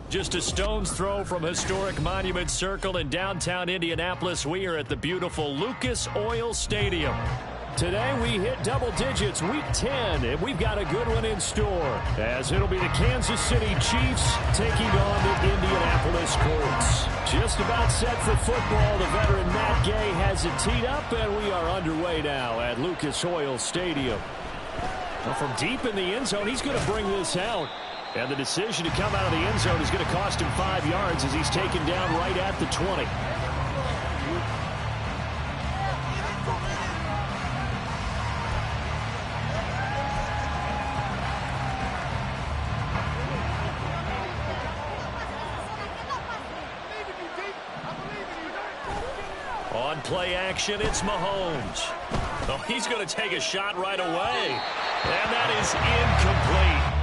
Just a stone's throw from historic Monument Circle in downtown Indianapolis, we are at the beautiful Lucas Oil Stadium. Today we hit double digits, week 10, and we've got a good one in store, as it'll be the Kansas City Chiefs taking on the Indianapolis Colts. Just about set for football. The veteran Matt Gay has it teed up, and we are underway now at Lucas Oil Stadium. Well, from deep in the end zone, he's going to bring this out. And the decision to come out of the end zone is going to cost him 5 yards as he's taken down right at the 20. On play action, it's Mahomes. Oh, he's going to take a shot right away. And that is incomplete.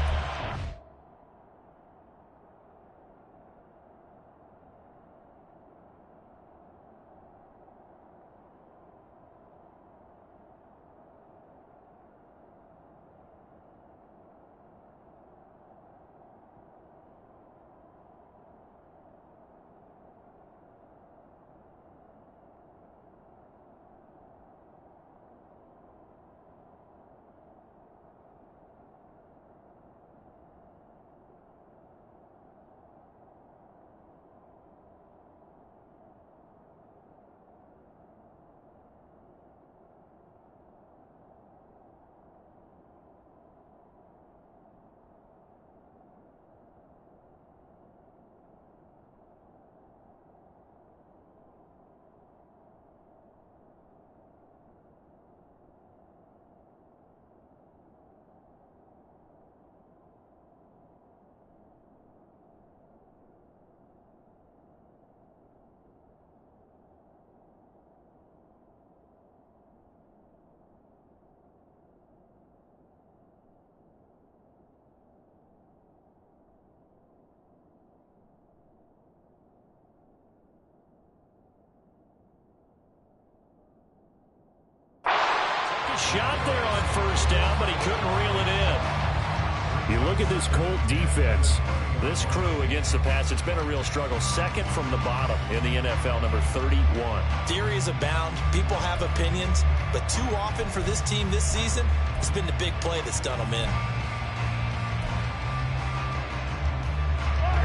Shot there on first down, but he couldn't reel it in. You look at this Colt defense. This crew against the pass, it's been a real struggle. Second from the bottom in the NFL, number 31. Theories abound. People have opinions. But too often for this team this season, it's been the big play that's done them in.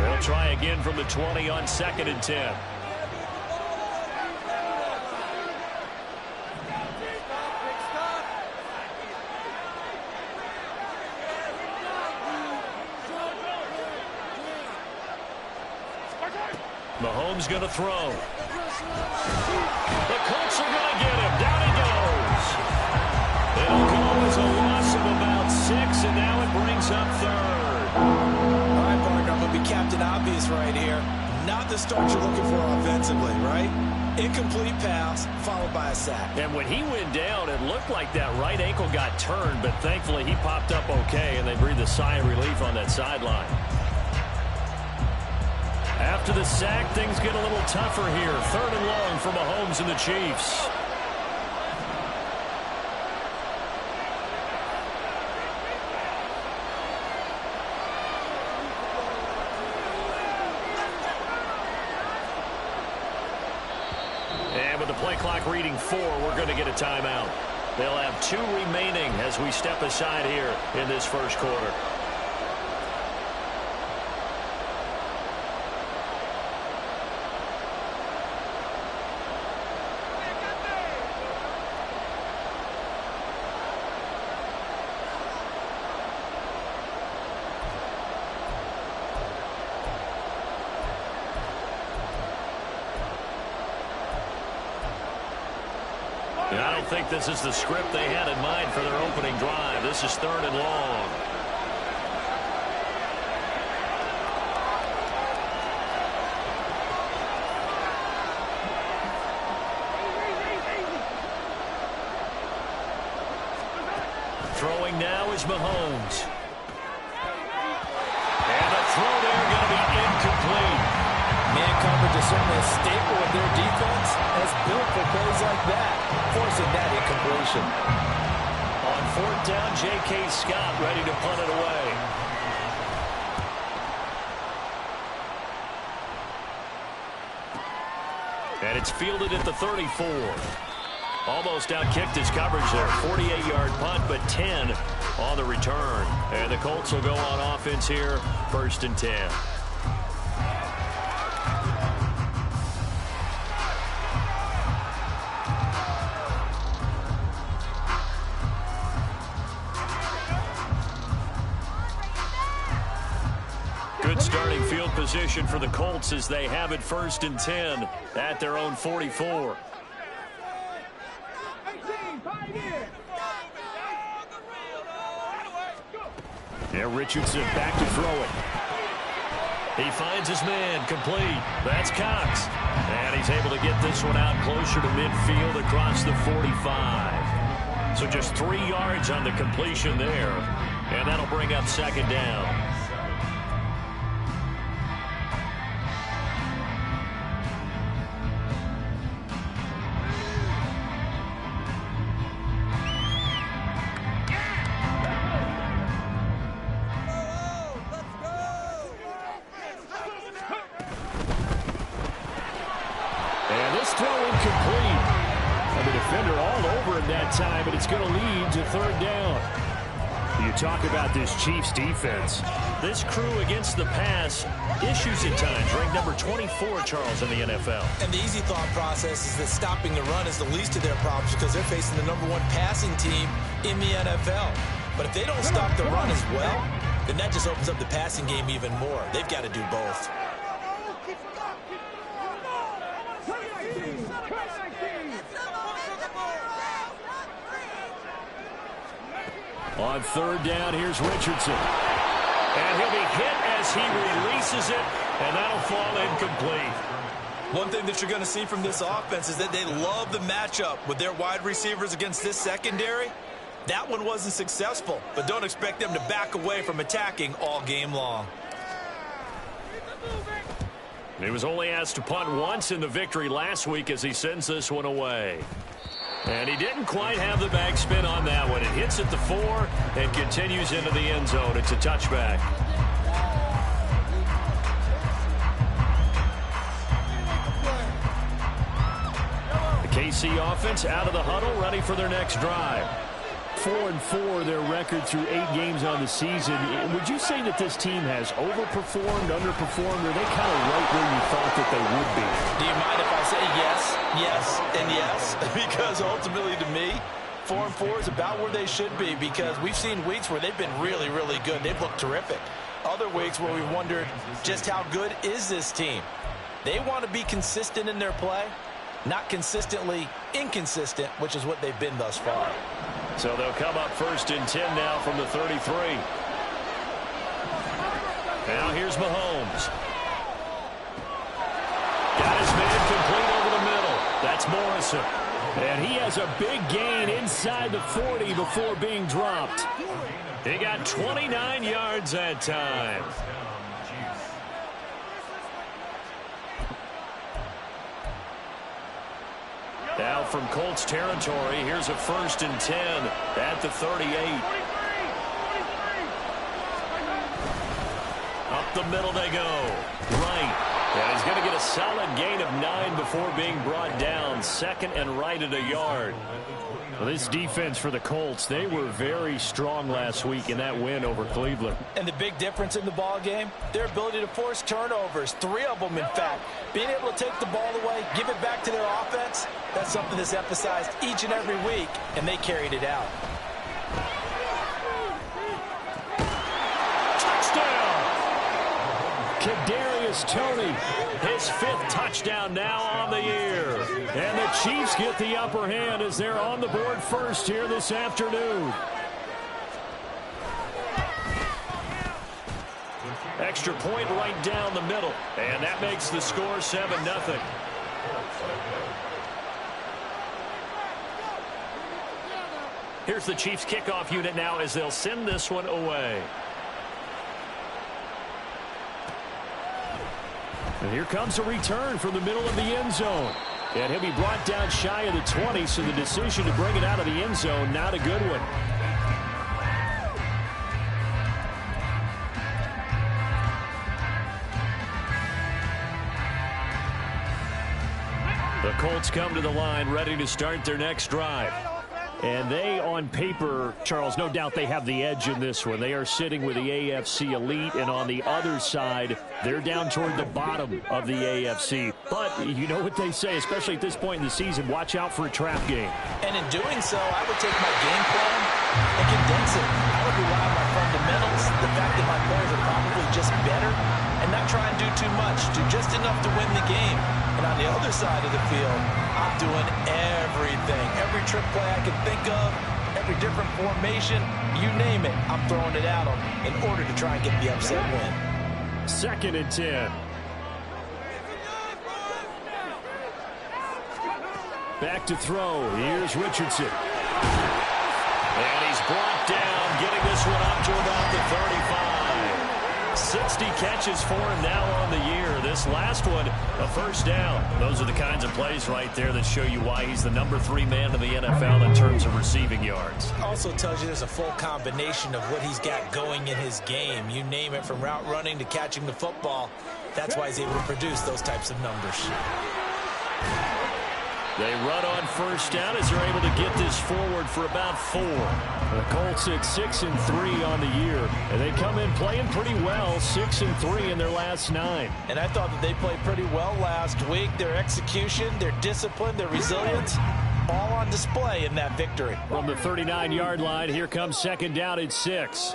They'll try again from the 20 on 2nd and 10. Mahomes going to throw. The Colts are going to get him. Down he goes. It'll go as a loss of about 6, and now it brings up 3rd. All right, partner, I'm going to be Captain Obvious right here. Not the start you're looking for offensively, right? Incomplete pass, followed by a sack. And when he went down, it looked like that right ankle got turned, but thankfully he popped up okay, and they breathed a sigh of relief on that sideline. After the sack, things get a little tougher here. 3rd and long for Mahomes and the Chiefs. And with the play clock reading 4, we're going to get a timeout. They'll have 2 remaining as we step aside here in this first quarter. I don't think this is the script they had in mind for their opening drive. This is 3rd and long. Throwing now is Mahomes. And a throw there going to be incomplete. Man coverage is certainly a staple of their defense, as built for plays like that, forcing that incompletion. On 4th down, J.K. Scott ready to punt it away. And it's fielded at the 34. Almost outkicked his coverage there. 48-yard punt, but 10 on the return. And the Colts will go on offense here, 1st and 10. Good starting field position for the Colts as they have it 1st and 10 at their own 44. Yeah, Richardson back to throw it. He finds his man, complete. That's Cox. And he's able to get this one out closer to midfield across the 45. So just 3 yards on the completion there. And that'll bring up 2nd down. Time, but it's going to lead to 3rd down. You talk about this Chiefs defense. This crew against the pass, issues at times, ranked number 24, Charles, in the NFL. And the easy thought process is that stopping the run is the least of their problems because they're facing the #1 passing team in the NFL. But if they don't stop the run as well, then that just opens up the passing game even more. They've got to do both. On 3rd down, here's Richardson. And he'll be hit as he releases it, and that'll fall incomplete. One thing that you're going to see from this offense is that they love the matchup with their wide receivers against this secondary. That one wasn't successful, but don't expect them to back away from attacking all game long. He was only asked to punt once in the victory last week as he sends this one away. And he didn't quite have the backspin on that one. It hits at the 4 and continues into the end zone. It's a touchback. The KC offense out of the huddle, ready for their next drive. 4-4 their record through 8 games on the season. Would you say that this team has overperformed, underperformed, or are they kind of right where you thought that they would be? Do you mind if I say yes, yes, and yes? Because ultimately to me, 4-4 is about where they should be because we've seen weeks where they've been really, really good. They've looked terrific. Other weeks where we've wondered just how good is this team. They want to be consistent in their play, not consistently inconsistent, which is what they've been thus far. So they'll come up 1st and 10 now from the 33. Now here's Mahomes. Got his man complete over the middle. That's Morrison. And he has a big gain inside the 40 before being dropped. He got 29 yards that time. Now from Colts territory, here's a 1st and 10 at the 38. Up the middle they go. Right. And he's going to get a solid gain of 9 before being brought down. 2nd and right at a yard. Well, this defense for the Colts, they were very strong last week in that win over Cleveland. And the big difference in the ball game, their ability to force turnovers, 3 of them in fact. Being able to take the ball away, give it back to their offense, that's something that's emphasized each and every week, and they carried it out. Touchdown! Kadarius Toney, his 5th touchdown now on the year. And the Chiefs get the upper hand as they're on the board first here this afternoon. Extra point right down the middle. And that makes the score 7-0. Here's the Chiefs kickoff unit now as they'll send this one away. And here comes a return from the middle of the end zone. And he'll be brought down shy of the 20, so the decision to bring it out of the end zone, not a good one. The Colts come to the line ready to start their next drive. And they, on paper, Charles, no doubt they have the edge in this one. They are sitting with the AFC elite, and on the other side, they're down toward the bottom of the AFC. But you know what they say, especially at this point in the season, watch out for a trap game. And in doing so, I would take my game plan and condense it. I would rely on my fundamentals, the fact that my players are probably just better, and not try and do too much, do just enough to win the game. And on the other side of the field, I'm doing everything. Every trick play I can think of, every different formation, you name it, I'm throwing it at them in order to try and get the upset win. 2nd and 10. Back to throw. Here's Richardson. And he's brought down, getting this one up to about the 35. 60 catches for him now on the year. This last one, a first down. Those are the kinds of plays right there that show you why he's the number 3 man in the NFL in terms of receiving yards. Also tells you there's a full combination of what he's got going in his game. You name it, from route running to catching the football. That's why he's able to produce those types of numbers. They run on first down as they're able to get this forward for about 4. The Colts at 6-3 on the year, and they come in playing pretty well, 6-3 in their last 9. And I thought that they played pretty well last week. Their execution, their discipline, their resilience, all on display in that victory. From the 39-yard line, here comes 2nd down at 6.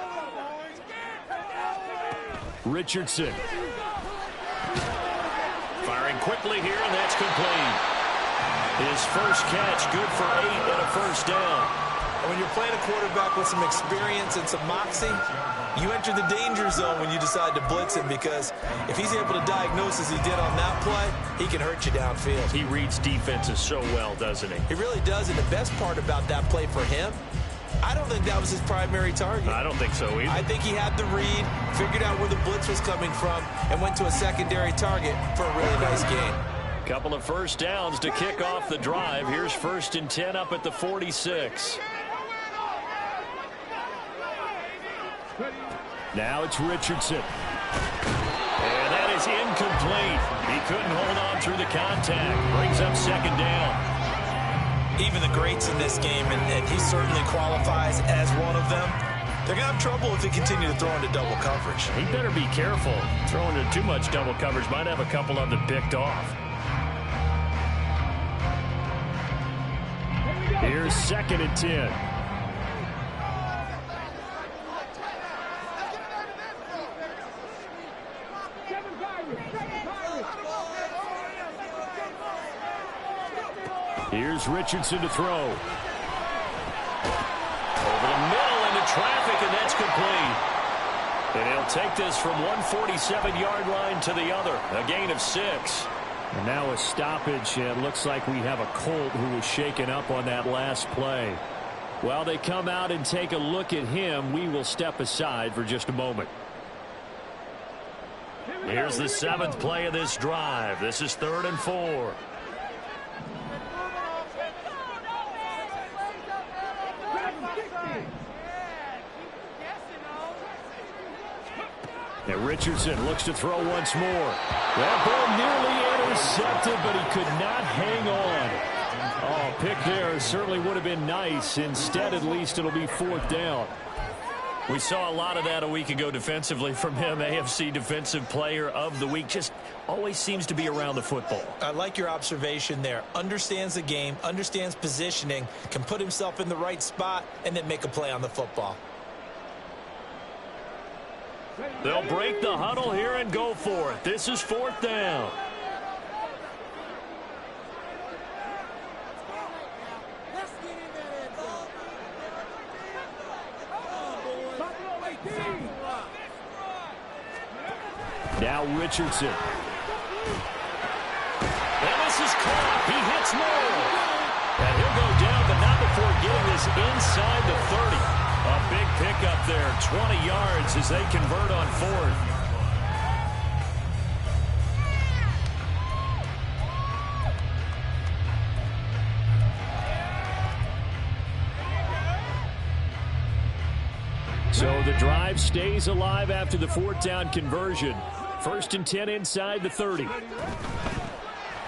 Richardson. Firing quickly here, and that's complete. His first catch, good for 8 and a first down. And when you're playing a quarterback with some experience and some moxie, you enter the danger zone when you decide to blitz him, because if he's able to diagnose as he did on that play, he can hurt you downfield. He reads defenses so well, doesn't he? He really does, and the best part about that play for him, I don't think that was his primary target. I don't think so either. I think he had the read, figured out where the blitz was coming from, and went to a secondary target for a really nice gain. Couple of first downs to kick off the drive. Here's 1st and 10 up at the 46. Now it's Richardson. And that is incomplete. He couldn't hold on through the contact. Brings up 2nd down. Even the greats in this game, and he certainly qualifies as one of them, they're going to have trouble if they continue to throw into double coverage. He better be careful. Throwing into too much double coverage might have a couple of them picked off. Here's 2nd and 10. Here's Richardson to throw. Over the middle into traffic, and that's complete. And he'll take this from 147-yard line to the other. A gain of 6. And now a stoppage, and looks like we have a Colt who was shaken up on that last play. While they come out and take a look at him, we will step aside for just a moment. Here's the 7th play of this drive. This is 3rd and 4. And Richardson looks to throw once more. That ball nearly intercepted, but he could not hang on. Oh, pick there certainly would have been nice. Instead, at least it'll be 4th down. We saw a lot of that a week ago defensively from him. AFC Defensive Player of the Week. Just always seems to be around the football. I like your observation there. Understands the game, understands positioning, can put himself in the right spot, and then make a play on the football. They'll break the huddle here and go for it. This is 4th down. Now Richardson. And this is caught. He hits Moore. And he'll go down, but not before getting this inside the 30. A big pickup there, 20 yards as they convert on 4th. So the drive stays alive after the 4th down conversion. 1st and 10 inside the 30.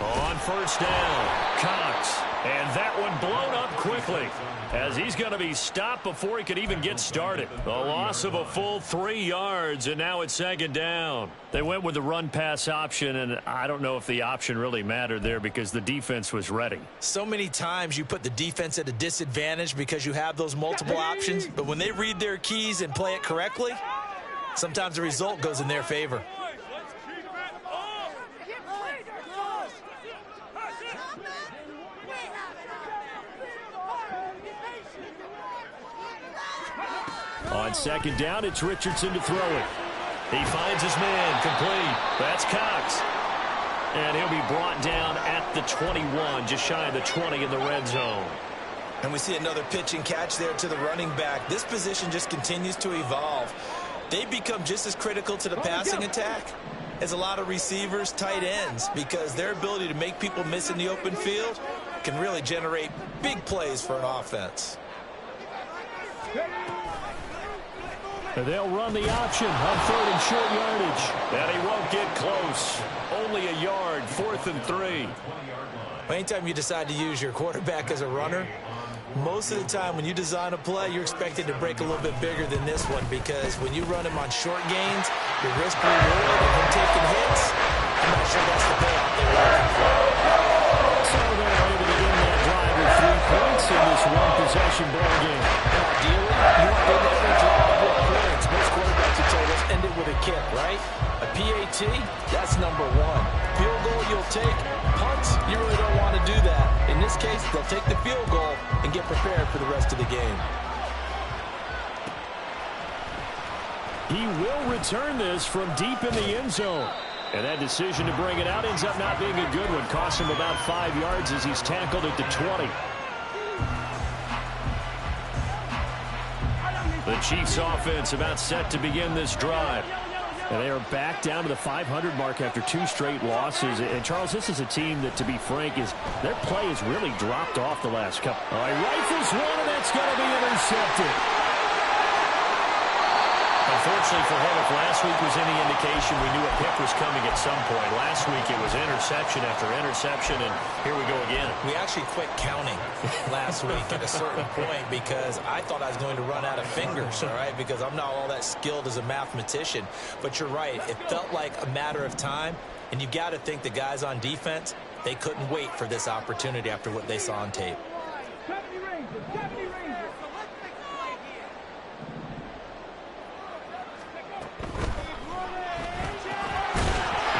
On first down, Cox. And that one blown up quickly as he's going to be stopped before he could even get started. A loss of a full 3 yards, and now it's second down. They went with the run-pass option, and I don't know if the option really mattered there because the defense was ready. So many times you put the defense at a disadvantage because you have those multiple options, but when they read their keys and play it correctly, sometimes the result goes in their favor. On second down, it's Richardson to throw it. He finds his man, complete. That's Cox. And he'll be brought down at the 21, just shy of the 20 in the red zone. And we see another pitch and catch there to the running back. This position just continues to evolve. They become just as critical to the passing attack as a lot of receivers, tight ends, because their ability to make people miss in the open field can really generate big plays for an offense. They'll run the option on third and short yardage. And he won't get close. Only a yard, 4th and 3. Anytime you decide to use your quarterback as a runner, most of the time when you design a play, you're expected to break a little bit bigger than this one, because when you run him on short gains, your risk reward of him taking hits, I'm not sure that's the payoff they were looking for. So they're able to end that drive with 3 points in this one-possession ball game. Ideally, you want to end every drive with points. Most quarterbacks would say, let's end it with a kick, right? A PAT, that's number 1. Field goal you'll take. Punts, you really don't want to do that. In this case, they'll take the field goal and get prepared for the rest of the game. He will return this from deep in the end zone. And that decision to bring it out ends up not being a good one. Costs him about 5 yards as he's tackled at the 20. The Chiefs offense about set to begin this drive. And they are back down to the 500 mark after 2 straight losses. And, Charles, this is a team that, to be frank, their play has really dropped off the last couple. All right, rifles one, and that's going to be intercepted. Unfortunately for him, if last week was any indication, we knew a pick was coming at some point. Last week it was interception after interception, and here we go again. We actually quit counting last week at a certain point because I thought I was going to run out of fingers, all right, because I'm not all that skilled as a mathematician. But you're right. It felt like a matter of time, and you got to think the guys on defense, they couldn't wait for this opportunity after what they saw on tape.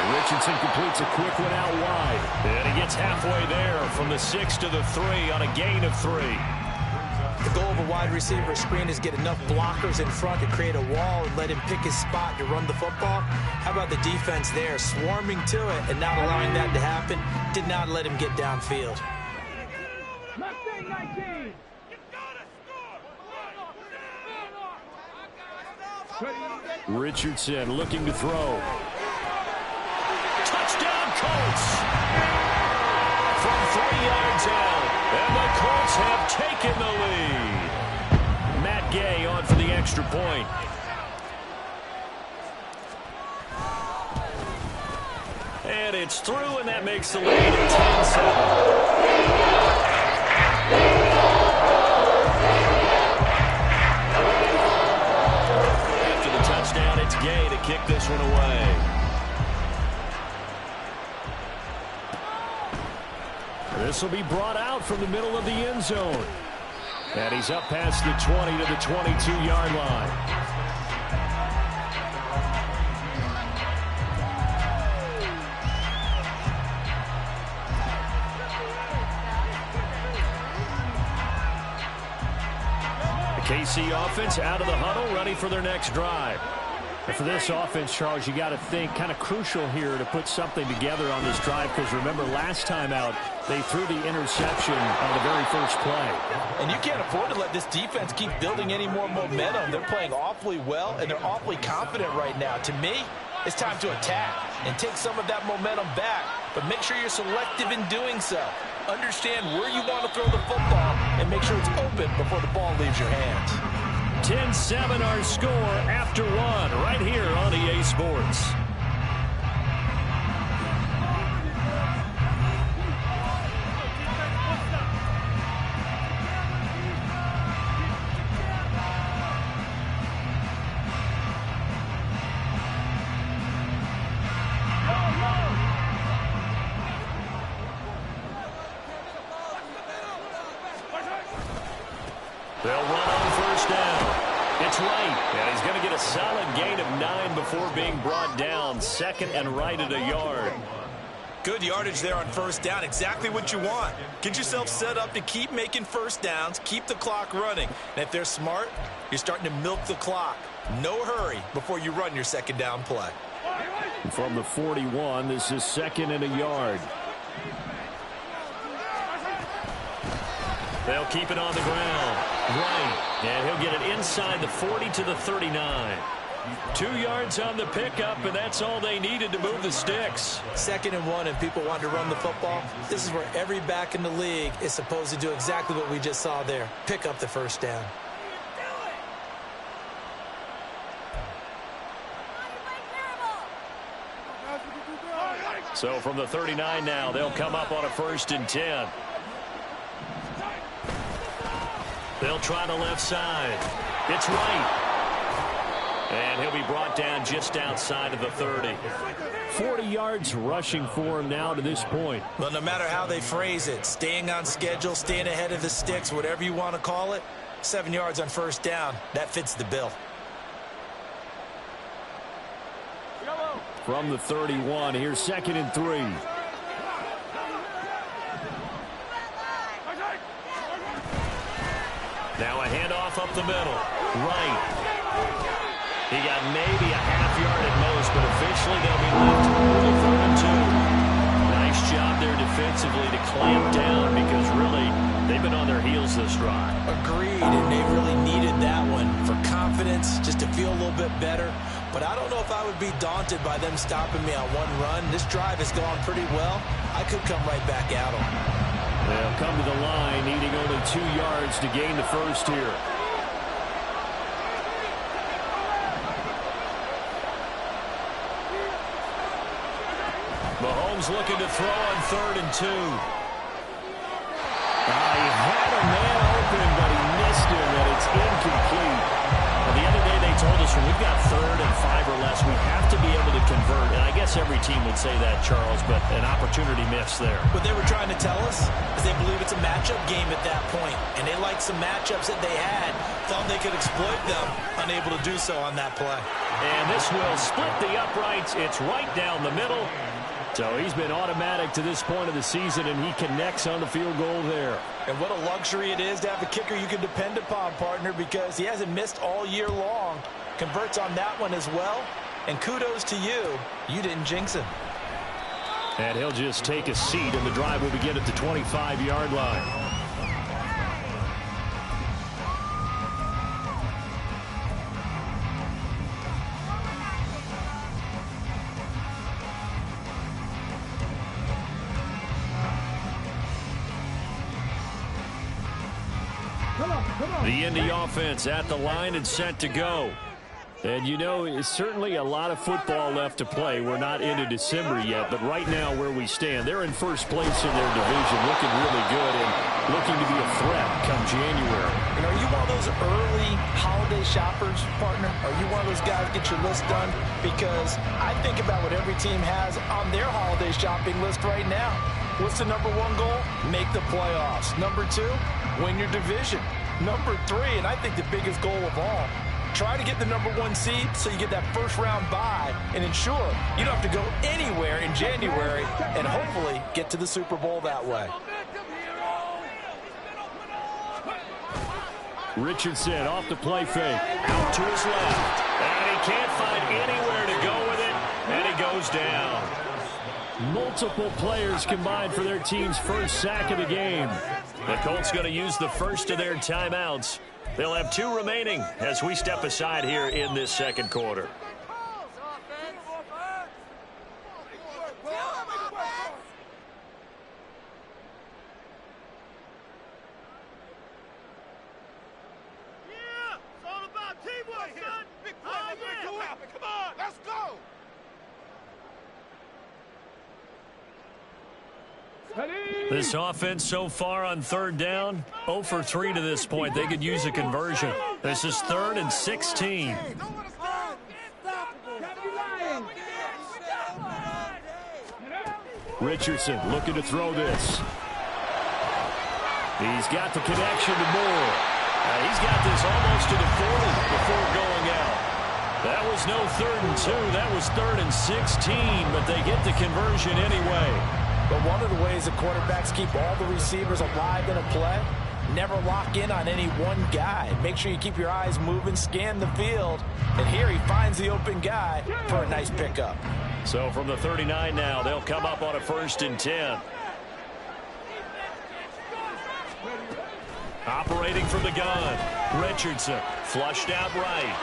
Richardson completes a quick one out wide. And he gets halfway there from the 6 to the 3 on a gain of 3. The goal of a wide receiver screen is get enough blockers in front to create a wall and let him pick his spot to run the football. How about the defense there, swarming to it and not allowing that to happen? Did not let him get downfield. Richardson looking to throw. Touchdown, Colts! From 3 yards out, and the Colts have taken the lead. Matt Gay on for the extra point. And it's through, and that makes the lead 10-7. Touchdown, it's Gay to kick this one away. This will be brought out from the middle of the end zone. And he's up past the 20 to the 22-yard line. The KC offense out of the huddle, ready for their next drive. And for this offense, Charles, you got to think kind of crucial here to put something together on this drive, because remember last time out they threw the interception on the very first play. And you can't afford to let this defense keep building any more momentum. They're playing awfully well, and they're awfully confident right now. To me, it's time to attack and take some of that momentum back, but make sure you're selective in doing so. Understand where you want to throw the football and make sure it's open before the ball leaves your hands. 10-7 our score after 1 right here on EA Sports. They'll run on first down. It's right, and he's going to get a solid gain of 9 before being brought down. Second and right at a yard. Good yardage there on first down. Exactly what you want. Get yourself set up to keep making first downs, keep the clock running. And if they're smart, you're starting to milk the clock. No hurry before you run your second down play. From the 41, this is second and a yard. They'll keep it on the ground. Right. And he'll get it inside the 40 to the 39. 2 yards on the pickup, and that's all they needed to move the sticks. Second and 1, and people want to run the football. This is where every back in the league is supposed to do exactly what we just saw there. Pick up the first down. So from the 39 now, they'll come up on a 1st and 10. They'll try the left side. It's right. And he'll be brought down just outside of the 30. 40 yards rushing for him now to this point. Well, no matter how they phrase it, staying on schedule, staying ahead of the sticks, whatever you want to call it, 7 yards on first down, that fits the bill. From the 31, here's 2nd and 3. Now a handoff up the middle. Right. He got maybe a half yard at most, but officially they'll be left with a 3rd and 2. Nice job there defensively to clamp down because really they've been on their heels this drive. Agreed, and they really needed that one for confidence, just to feel a little bit better. But I don't know if I would be daunted by them stopping me on one run. This drive has gone pretty well. I could come right back at them. They'll come to the line, needing only 2 yards to gain the first here. Mahomes looking to throw on 3rd and 2. He had a man open, but he missed him, and it's incomplete. The other day they told us when we've got 3rd and 5 or less, we have to be able to convert. And I guess every team would say that, Charles, but an opportunity missed there. What they were trying to tell us is they believe it's a matchup game at that point, and they liked some matchups that they had, thought they could exploit them, unable to do so on that play. And this will split the uprights. It's right down the middle. So he's been automatic to this point of the season, and he connects on the field goal there. And what a luxury it is to have a kicker you can depend upon, partner, because he hasn't missed all year long. Converts on that one as well. And kudos to you. You didn't jinx him. And he'll just take a seat, and the drive will begin at the 25-yard line. The Indy offense at the line and set to go. And, you know, it's certainly a lot of football left to play. We're not into December yet, but right now where we stand, they're in first place in their division, looking really good and looking to be a threat come January. And are you one of those early holiday shoppers, partner? Are you one of those guys get your list done? Because I think about what every team has on their holiday shopping list right now. What's the #1 goal? Make the playoffs. #2, win your division. #3, and I think the biggest goal of all, try to get the #1 seed so you get that first-round bye and ensure you don't have to go anywhere in January and hopefully get to the Super Bowl that way. Richardson off the play fake. Out to his left. And he can't find anywhere to go with it, and he goes down. Multiple players combined for their team's first sack of the game. The Colts going to use the first of their timeouts. They'll have 2 remaining as we step aside here in this second quarter. Yeah, it's all about teamwork, son. Big play, come on, let's go. This offense so far on 3rd down, 0 for 3 to this point. They could use a conversion. This is 3rd and 16. Richardson looking to throw this. He's got the connection to Moore. He's got this almost to the 40 before going out. That was no 3rd and 2. That was 3rd and 16, but they get the conversion anyway. But one of the ways the quarterbacks keep all the receivers alive in a play, never lock in on any one guy. Make sure you keep your eyes moving, scan the field. And here he finds the open guy for a nice pickup. So from the 39 now, they'll come up on a 1st and 10. Operating from the gun, Richardson flushed out right.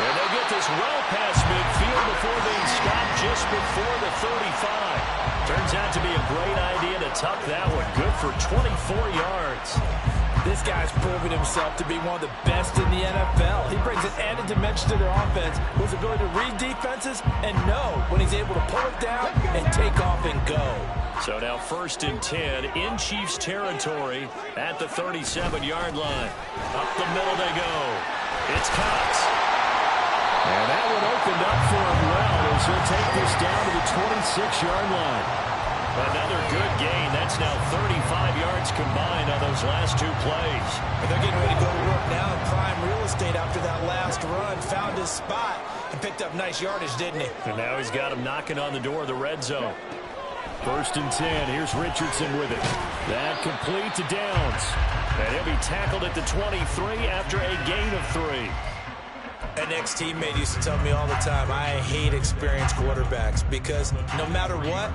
And they'll get this well past midfield before being stopped just before the 35. Turns out to be a great idea to tuck that one. Good for 24 yards. This guy's proven himself to be one of the best in the NFL. He brings an added dimension to their offense with his ability to read defenses and know when he's able to pull it down and take off and go. So now 1st and 10 in Chiefs territory at the 37-yard line. Up the middle they go. It's Cox. And that one opened up for him well as he'll take this down to the 26-yard line. Another good gain. That's now 35 yards combined on those last 2 plays. And they're getting ready to go to work now in prime real estate after that last run. Found his spot and picked up nice yardage, didn't he? And now he's got him knocking on the door of the red zone. 1st and 10. Here's Richardson with it. That complete to Downs. And he'll be tackled at the 23 after a gain of 3. An ex-teammate used to tell me all the time, I hate experienced quarterbacks because no matter what,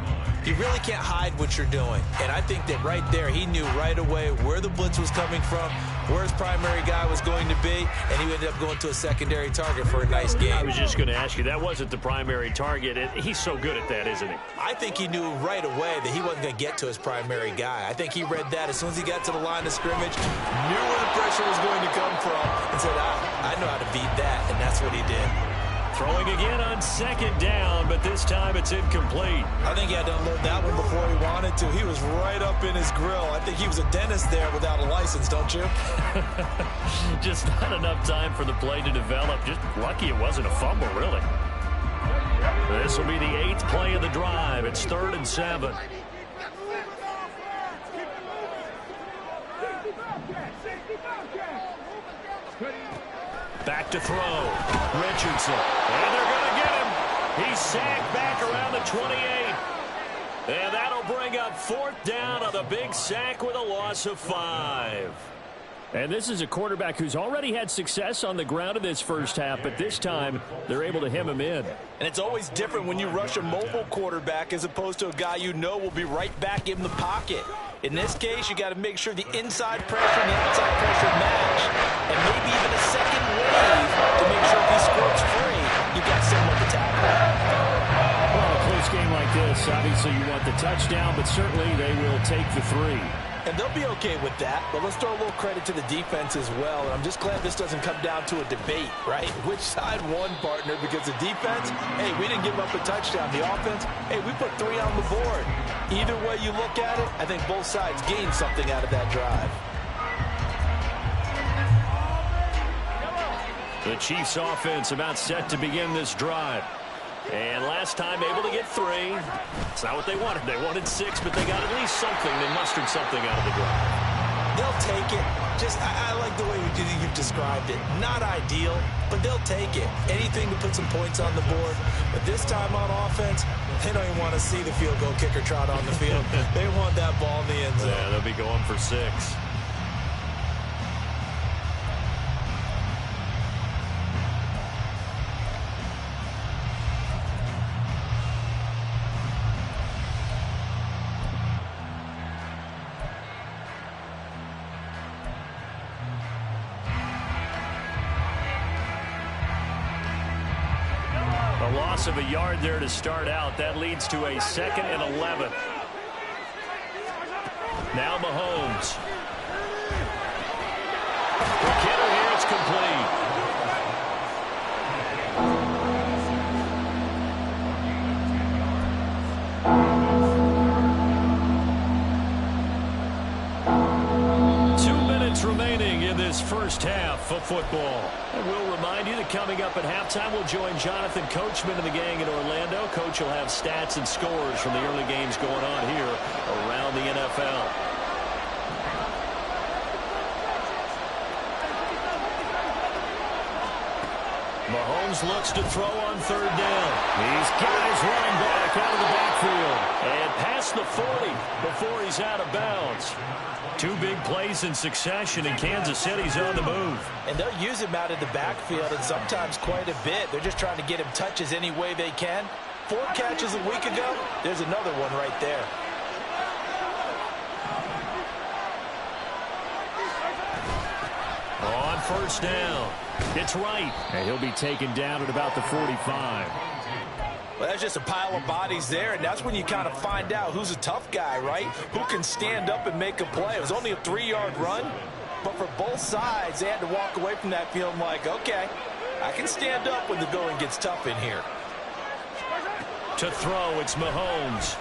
you really can't hide what you're doing. And I think that right there, he knew right away where the blitz was coming from, where his primary guy was going to be, and he ended up going to a secondary target for a nice game. I was just going to ask you, that wasn't the primary target. He's so good at that, isn't he? I think he knew right away that he wasn't going to get to his primary guy. I think he read that as soon as he got to the line of scrimmage, knew where the pressure was going to come from, and said, I know how to beat that, and that's what he did. Throwing again on 2nd down, but this time it's incomplete. I think he had to unload that one before he wanted to. He was right up in his grill. I think he was a dentist there without a license, don't you? Just not enough time for the play to develop. Just lucky it wasn't a fumble, really. This will be the 8th play of the drive. It's 3rd and 7. Back to throw. Richardson. And they're going to get him. He's sacked back around the 28. And that'll bring up 4th down on the big sack with a loss of 5. And this is a quarterback who's already had success on the ground in this first half, but this time they're able to hem him in. And it's always different when you rush a mobile quarterback as opposed to a guy you know will be right back in the pocket. In this case, you got to make sure the inside pressure and the outside pressure match, and maybe even a second wave to make sure if he squirts free, you got someone to tackle. Well, a close game like this, obviously you want the touchdown, but certainly they will take the 3. And they'll be okay with that, but let's throw a little credit to the defense as well. And I'm just glad this doesn't come down to a debate, right? Which side won, partner? Because the defense, hey, we didn't give up a touchdown. The offense, hey, we put 3 on the board. Either way you look at it, I think both sides gained something out of that drive. The Chiefs offense about set to begin this drive. And last time able to get 3. It's not what they wanted. They wanted 6, but they got at least something. They mustered something out of the drive. They'll take it. I like the way you've described it. Not ideal, but they'll take it. Anything to put some points on the board. But this time on offense, they don't even want to see the field goal kicker trot on the field. They want that ball in the end zone. Yeah, they'll be going for 6. Loss of a yard there to start out. That leads to a 2nd and 11. Now Mahomes. The kidder here, it's complete. Remaining in this first half of football. And we'll remind you that coming up at halftime, we'll join Jonathan Coachman and the gang in Orlando. Coach will have stats and scores from the early games going on here around the NFL. Mahomes looks to throw on third down. He's got his running back out of the backfield. And past the 40 before he's out of bounds. Two big plays in succession, and Kansas City's on the move. And they'll use him out of the backfield, and sometimes quite a bit. They're just trying to get him touches any way they can. 4 catches a week ago. There's another one right there. On first down, it's right, and he'll be taken down at about the 45. Well, that's just a pile of bodies there, and that's when you kind of find out who's a tough guy, right? Who can stand up and make a play. It was only a 3-yard run, but for both sides, they had to walk away from that feeling like, okay, I can stand up when the going gets tough in here. To throw, it's Mahomes.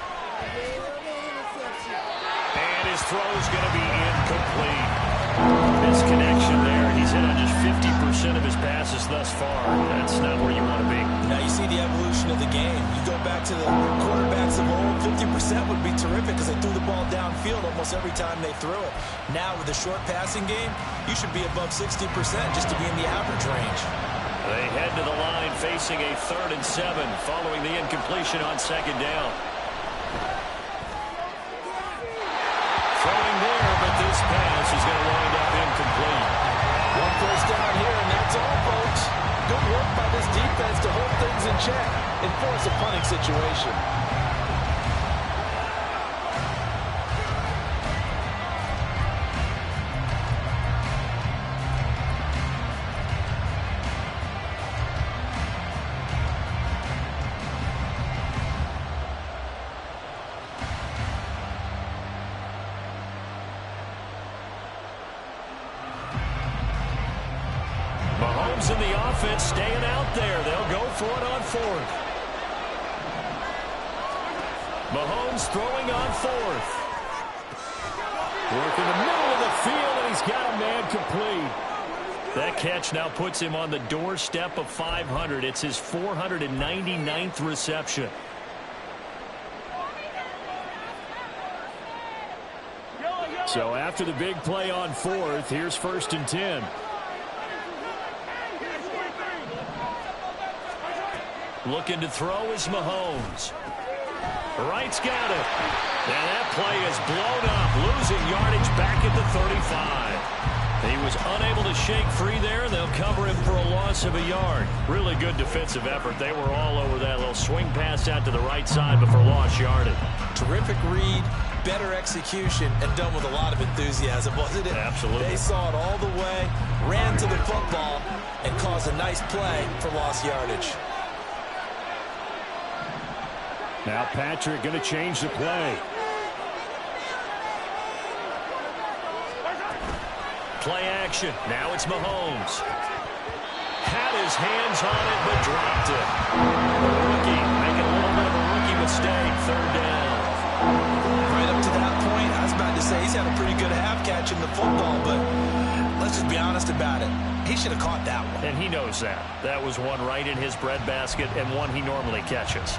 And his throw's going to be incomplete. Misconnection there. He's hit on just 50% of his passes thus far. That's not where you want to be. Now you see the evolution of the game. You go back to the quarterbacks of old, 50% would be terrific because they threw the ball downfield almost every time they threw it. Now with the short passing game, you should be above 60% just to be in the average range. They head to the line facing a 3rd and 7 following the incompletion on second down. Throwing there, but this pass is going to wind up incomplete. 1 first down here, and that's all, folks. Good work by this defense to hold things in check and force a punting situation. Mahomes and the offense staying out there. They'll go for it on 4th. Mahomes throwing on 4th. Working the middle of the field, and he's got a man complete. That catch now puts him on the doorstep of 500. It's his 499th reception. So after the big play on 4th, here's 1st and 10. Looking to throw is Mahomes. Wright's got it. And that play is blown up, losing yardage back at the 35. He was unable to shake free there, and they'll cover him for a loss of a yard. Really good defensive effort. They were all over that little swing pass out to the right side, but for lost yardage. Terrific read, better execution, and done with a lot of enthusiasm, wasn't it? Absolutely. They saw it all the way, ran to the football, and caused a nice play for lost yardage. Now Patrick going to change the play. Play action. Now it's Mahomes. Had his hands on it, but dropped it. The rookie making a little bit of a rookie mistake. 3rd down. Right up to that point, I was about to say he's had a pretty good half catching the football, but let's just be honest about it. He should have caught that one. And he knows that. That was one right in his breadbasket and one he normally catches.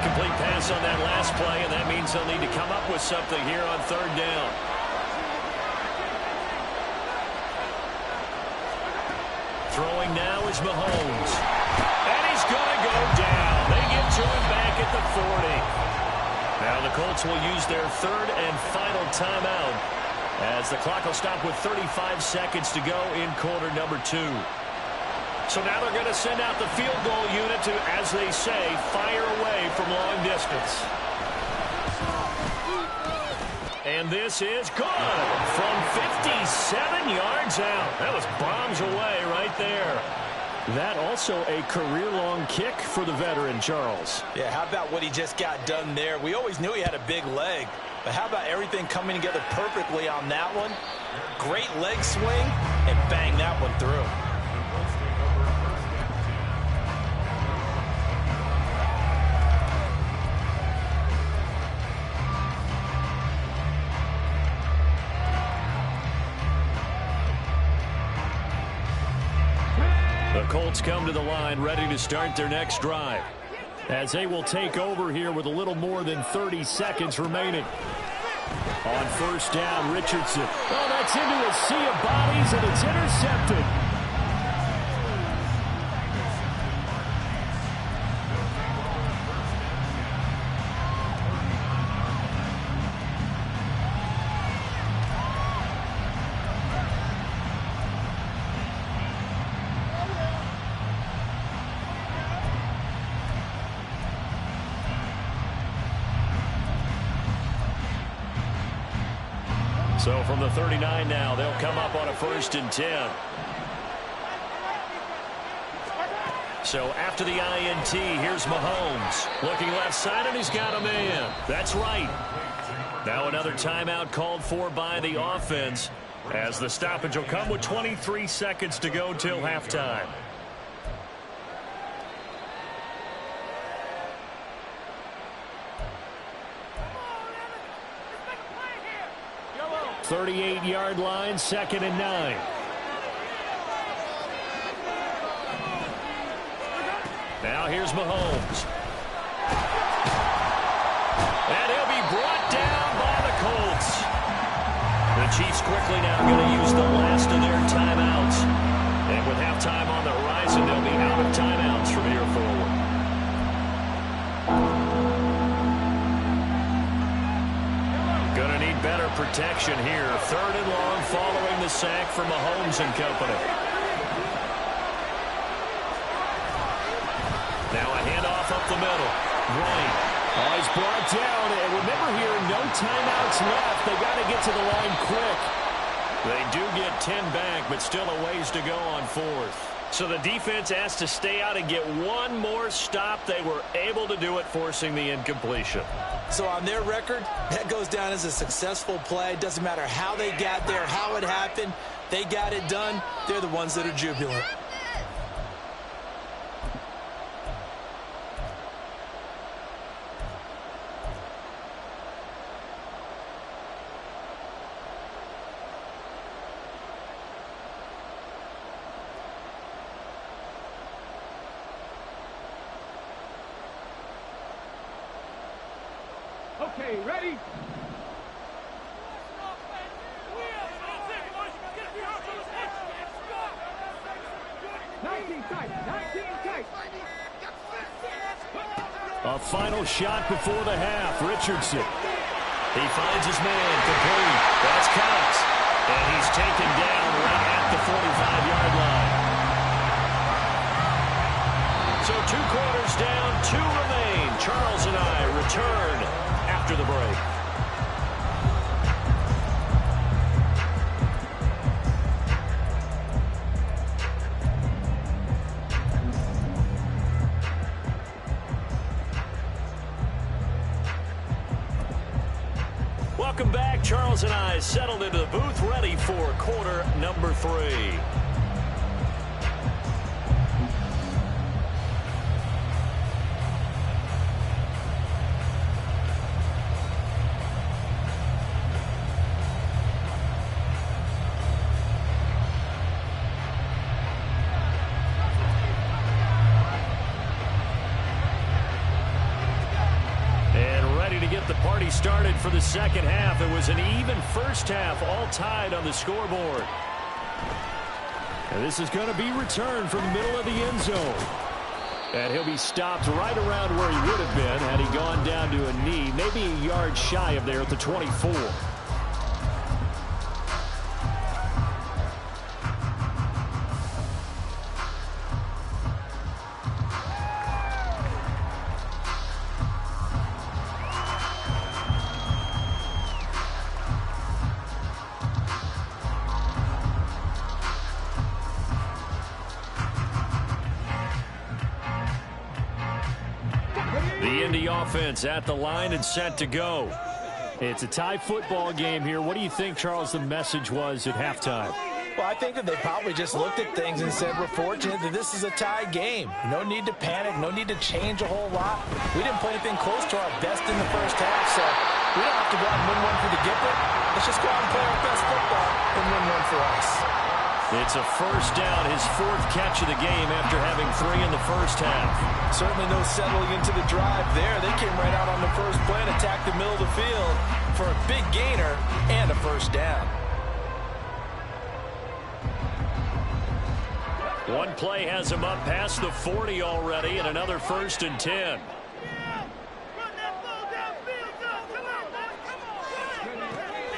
Complete pass on that last play, and that means they'll need to come up with something here on 3rd down. Throwing now is Mahomes. And he's going to go down. They get to him back at the 40. Now the Colts will use their 3rd and final timeout as the clock will stop with 35 seconds to go in quarter number 2. So now they're going to send out the field goal unit to, as they say, fire away from long distance. And this is good from 57 yards out. That was bombs away right there. That also a career-long kick for the veteran, Charles. Yeah, how about what he just got done there? We always knew he had a big leg, but how about everything coming together perfectly on that one? Great leg swing, and bang that one through. The Colts come to the line ready to start their next drive as they will take over here with a little more than 30 seconds remaining. On first down, Richardson. Oh, that's into a sea of bodies, and it's intercepted. So from the 39 now, they'll come up on a 1st and 10. So after the INT, here's Mahomes. Looking left side, and he's got a man. That's right. Now another timeout called for by the offense, as the stoppage will come with 23 seconds to go till halftime. The 38-yard line, 2nd and 9. Now here's Mahomes. And he'll be brought down by the Colts. The Chiefs quickly now going to use the last of their timeouts. And with halftime on the horizon, they'll be out of timeouts from here forward. Going to need better protection here. 3rd and long following the sack from Mahomes and company. Now a handoff up the middle. Right. Oh, he's brought down. And remember here, no timeouts left. They got to get to the line quick. They do get 10 back, but still a ways to go on 4th. So the defense has to stay out and get one more stop. They were able to do it, forcing the incompletion. So on their record, that goes down as a successful play. Doesn't matter how they got there, how it happened. They got it done. They're the ones that are jubilant. Okay, ready? A final shot before the half. Richardson. He finds his man complete. That's Cox. And he's taken down right at the 45-yard line. So 2 quarters down, 2 remain. Charles and I return after the break. Welcome back. Charles and I settled into the booth, ready for quarter number 3. Started for the second half. It was an even first half, all tied on the scoreboard. And this is going to be returned from the middle of the end zone. And he'll be stopped right around where he would have been had he gone down to a knee, maybe a yard shy of there at the 24. Offense at the line and set to go. It's a tie football game here. What do you think, Charles, the message was at halftime? Well, I think that they probably just looked at things and said, we're fortunate that this is a tie game. No need to panic. No need to change a whole lot. We didn't play anything close to our best in the first half, so we don't have to go out and win one for the Gipper. Let's just go out and play our best football and win one for us. It's a first down, his 4th catch of the game after having 3 in the first half. Certainly no settling into the drive there. They came right out on the first play and attacked the middle of the field. for a big gainer and a first down. One play has him up past the 40 already, and another 1st and 10.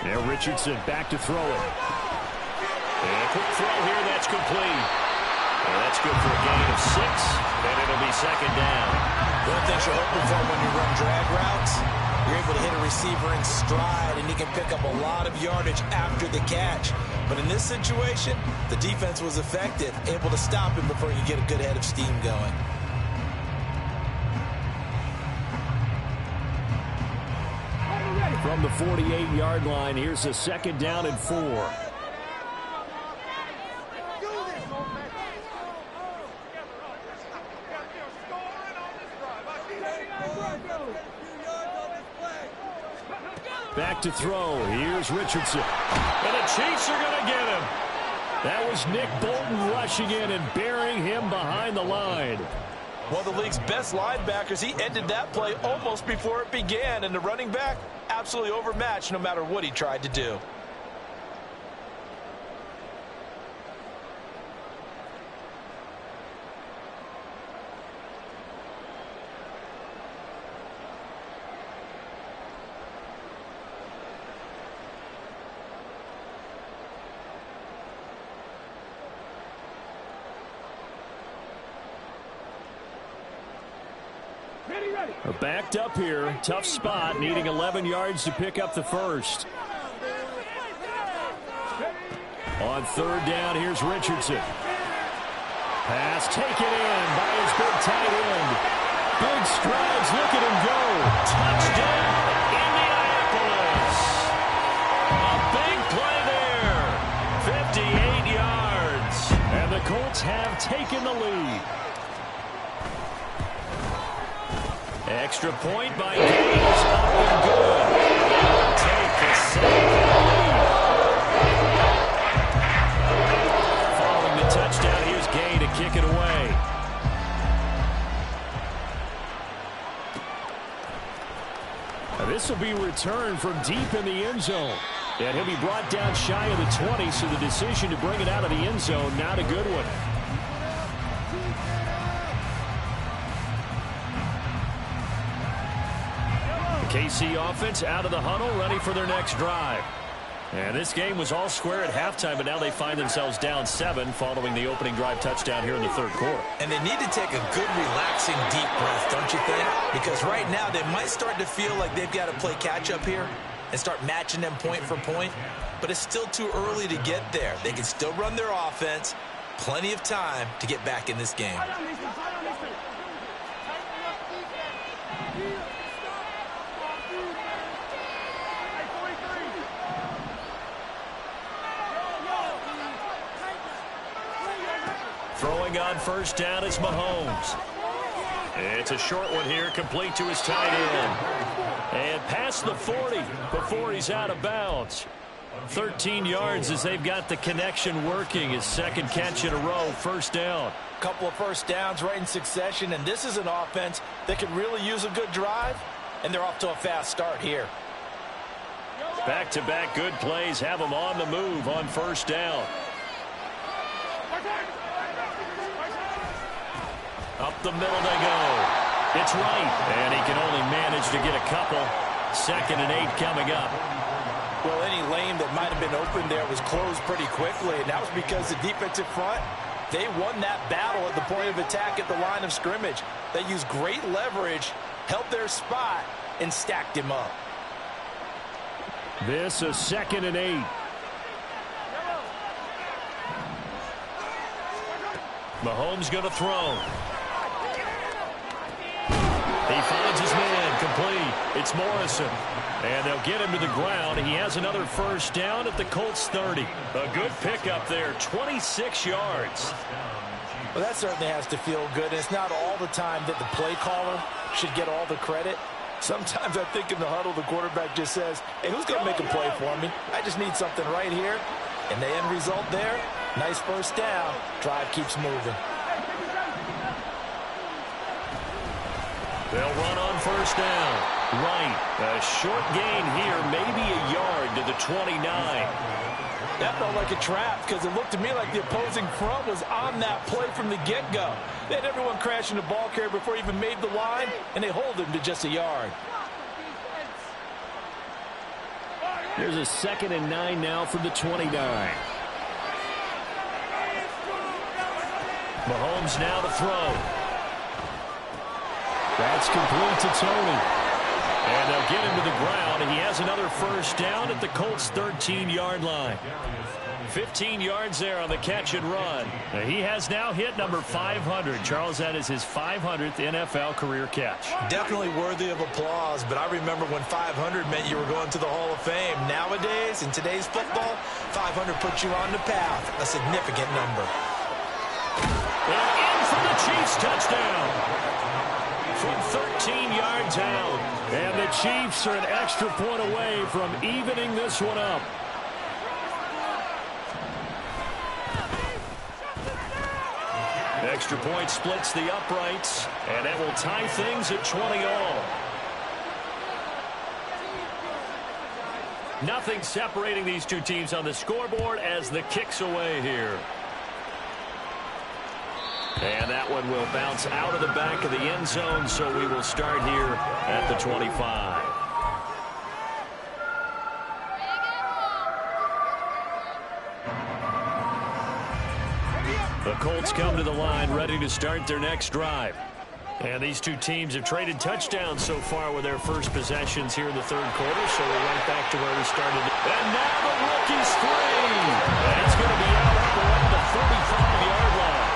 Now Richardson back to throw it. And a quick throw here, that's complete. And that's good for a gain of 6, and it'll be 2nd down. One thing you're hoping for when you run drag routes, you're able to hit a receiver in stride, and he can pick up a lot of yardage after the catch. But in this situation, the defense was effective, able to stop him before he could get a good head of steam going. From the 48-yard line, here's a 2nd down and 4. Back to throw. Here's Richardson. And the Chiefs are going to get him. That was Nick Bolton rushing in and burying him behind the line. One of the league's best linebackers, he ended that play almost before it began. And the running back, absolutely overmatched no matter what he tried to do. Backed up here, tough spot, needing 11 yards to pick up the first. On 3rd down, here's Richardson. Pass taken in by his big tight end. Big strides, look at him go. Touchdown, Indianapolis. A big play there. 58 yards. And the Colts have taken the lead. Extra point by Gaines. Up and good. Take the second lead. Following the touchdown, here's Gay to kick it away. Now this will be returned from deep in the end zone. And he'll be brought down shy of the 20, so the decision to bring it out of the end zone, not a good one. KC offense out of the huddle, ready for their next drive. And this game was all square at halftime, but now they find themselves down 7 following the opening drive touchdown here in the 3rd quarter. And they need to take a good, relaxing, deep breath, don't you think? Because right now they might start to feel like they've got to play catch-up here and start matching them point for point. But it's still too early to get there. They can still run their offense. Plenty of time to get back in this game. Throwing on 1st down is Mahomes. It's a short one here, complete to his tight end. And past the 40 before he's out of bounds. 13 yards as they've got the connection working. His 2nd catch in a row, 1st down. Couple of first downs right in succession, and this is an offense that could really use a good drive, and they're off to a fast start here. Back-to-back good plays have them on the move on 1st down. Up the middle they go. It's right, and he can only manage to get a couple. 2nd and 8 coming up. Well, any lane that might have been open there was closed pretty quickly, and that was because the defensive front, they won that battle at the point of attack at the line of scrimmage. They used great leverage, held their spot, and stacked him up. This is 2nd and 8. Mahomes going to throw. He finds his man, complete. It's Morrison. And they'll get him to the ground. He has another 1st down at the Colts 30. A good pickup there, 26 yards. Well, that certainly has to feel good. It's not all the time that the play caller should get all the credit. Sometimes I think in the huddle, the quarterback just says, hey, who's going to make a play for me? I just need something right here. And the end result there, nice 1st down. Drive keeps moving. They'll run on 1st first down. Right. A short gain here, maybe a yard to the 29. That felt like a trap because it looked to me like the opposing front was on that play from the get-go. They had everyone crashing the ball carrier before he even made the line, and they hold him to just a yard. There's a 2nd and 9 now from the 29. Mahomes now to throw. That's complete to Tony. And they'll get him to the ground, and he has another first down at the Colts' 13-yard line. 15 yards there on the catch and run. He has now hit number 500. Charles, that is his 500th NFL career catch. Definitely worthy of applause, but I remember when 500 meant you were going to the Hall of Fame. Nowadays, in today's football, 500 puts you on the path, a significant number. And in for the Chiefs touchdown. From 13 yards out. And the Chiefs are an extra point away from evening this one up. Extra point splits the uprights, and it will tie things at 20 all. Nothing separating these two teams on the scoreboard as the kick's away here. And that one will bounce out of the back of the end zone, so we will start here at the 25. The Colts come to the line ready to start their next drive. And these two teams have traded touchdowns so far with their first possessions here in the third quarter, so we're right back to where we started. And now the rookie's free. And he's going to be out up around the 45-yard line.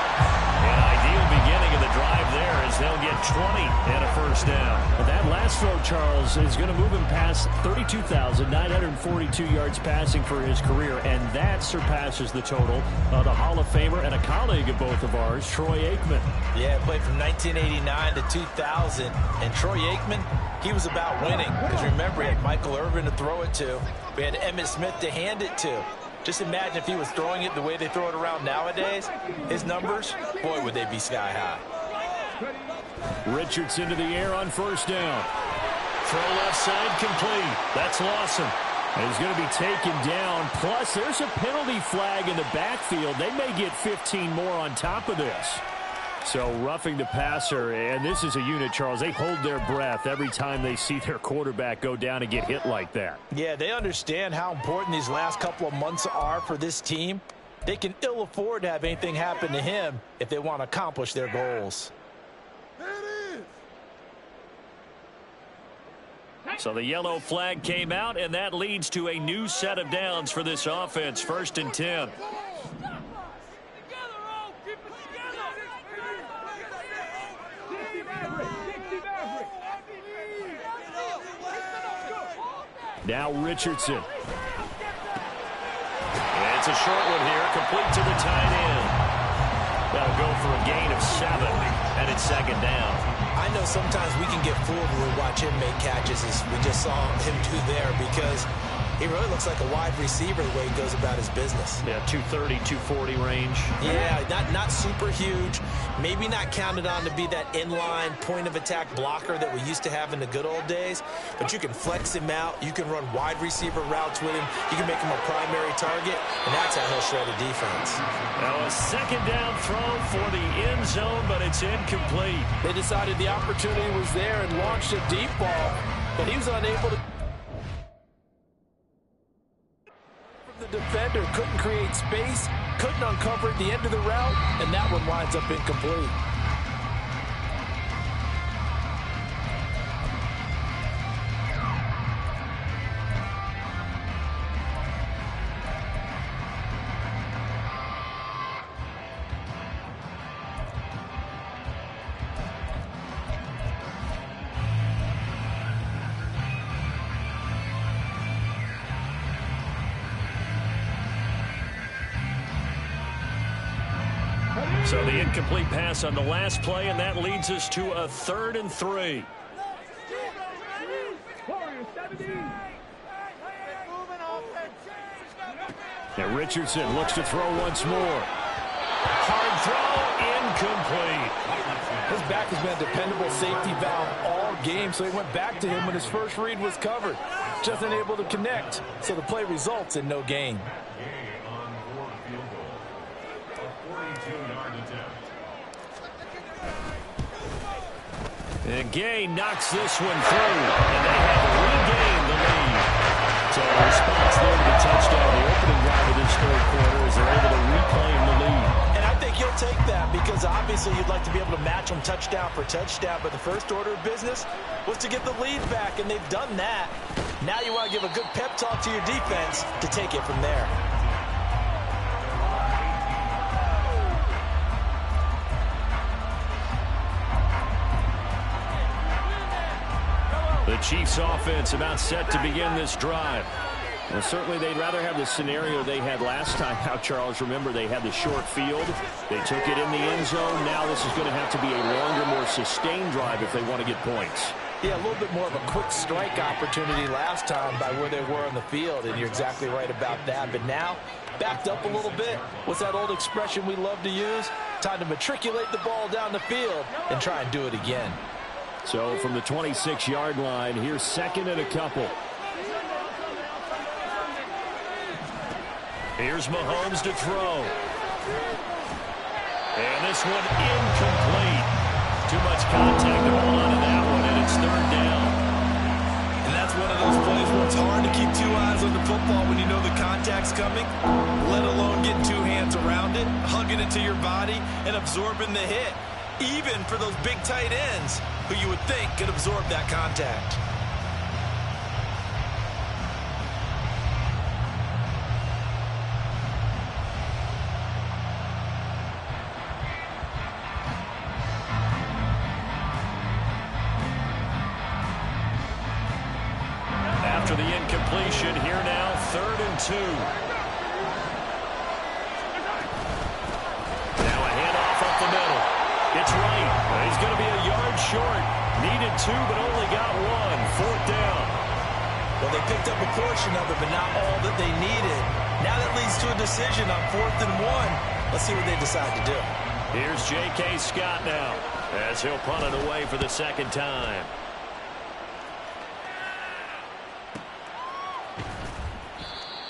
An ideal beginning of the drive there as they'll get 20 and a first down. But that last throw, Charles, is going to move him past 32,942 yards passing for his career, and that surpasses the total of the Hall of Famer and a colleague of both of ours, Troy Aikman. Yeah, played from 1989 to 2000, and Troy Aikman, he was about winning. Because remember, he had Michael Irvin to throw it to. We had Emmitt Smith to hand it to. Just imagine if he was throwing it the way they throw it around nowadays. His numbers, boy, would they be sky high. Richardson to the air on first down. Throw left side complete. That's Lawson. And he's going to be taken down. Plus, there's a penalty flag in the backfield. They may get 15 more on top of this. So roughing the passer, and this is a unit, Charles. They hold their breath every time they see their quarterback go down and get hit like that. Yeah, they understand how important these last couple of months are for this team. They can ill afford to have anything happen to him if they want to accomplish their goals. So the yellow flag came out, and that leads to a new set of downs for this offense. 1st and 10. Now Richardson. And it's a short one here, complete to the tight end. That'll go for a gain of 7, and it's 2nd down. I know sometimes we can get fooled when we watch him make catches, as we just saw him do there, because he really looks like a wide receiver the way he goes about his business. Yeah, 230, 240 range. Yeah, not super huge. Maybe not counted on to be that inline point-of-attack blocker that we used to have in the good old days. But you can flex him out. You can run wide receiver routes with him. You can make him a primary target, and that's how he'll shred a defense. Now a 2nd down throw for the end zone, but it's incomplete. They decided the opportunity was there and launched a deep ball, but he was unable to. The defender couldn't create space, couldn't uncover at the end of the route, and that one winds up incomplete. So the incomplete pass on the last play, and that leads us to a 3rd and 3. And Richardson looks to throw once more. Hard throw, incomplete. His back has been a dependable safety valve all game, so he went back to him when his first read was covered. Just unable to connect, so the play results in no gain. And Gay knocks this one through, and they have regained the lead. So a response there to the touchdown, the opening drive of this third quarter, as they're able to reclaim the lead. And I think you'll take that because obviously you'd like to be able to match them touchdown for touchdown, but the first order of business was to get the lead back, and they've done that. Now you want to give a good pep talk to your defense to take it from there. The Chiefs offense about set to begin this drive. Well, certainly they'd rather have the scenario they had last time out, Charles. Remember, they had the short field. They took it in the end zone. Now this is going to have to be a longer, more sustained drive if they want to get points. Yeah, a little bit more of a quick strike opportunity last time by where they were on the field, and you're exactly right about that. But now, backed up a little bit. What's that old expression we love to use? Time to matriculate the ball down the field and try and do it again. So from the 26-yard line, here's second and a couple. Here's Mahomes to throw. And this one incomplete. Too much contact to hold on to that one, and it's third down. And that's one of those plays where it's hard to keep two eyes on the football when you know the contact's coming, let alone getting two hands around it, hugging it to your body, and absorbing the hit. Even for those big tight ends who you would think could absorb that contact. After the incompletion, here now, 3rd and 2. Now a handoff up the middle. It's right. He's going to be a yard short. Needed 2, but only got 1. 4th down. Well, they picked up a portion of it, but not all that they needed. Now that leads to a decision on 4th and 1. Let's see what they decide to do. Here's J.K. Scott now, as he'll punt it away for the second time.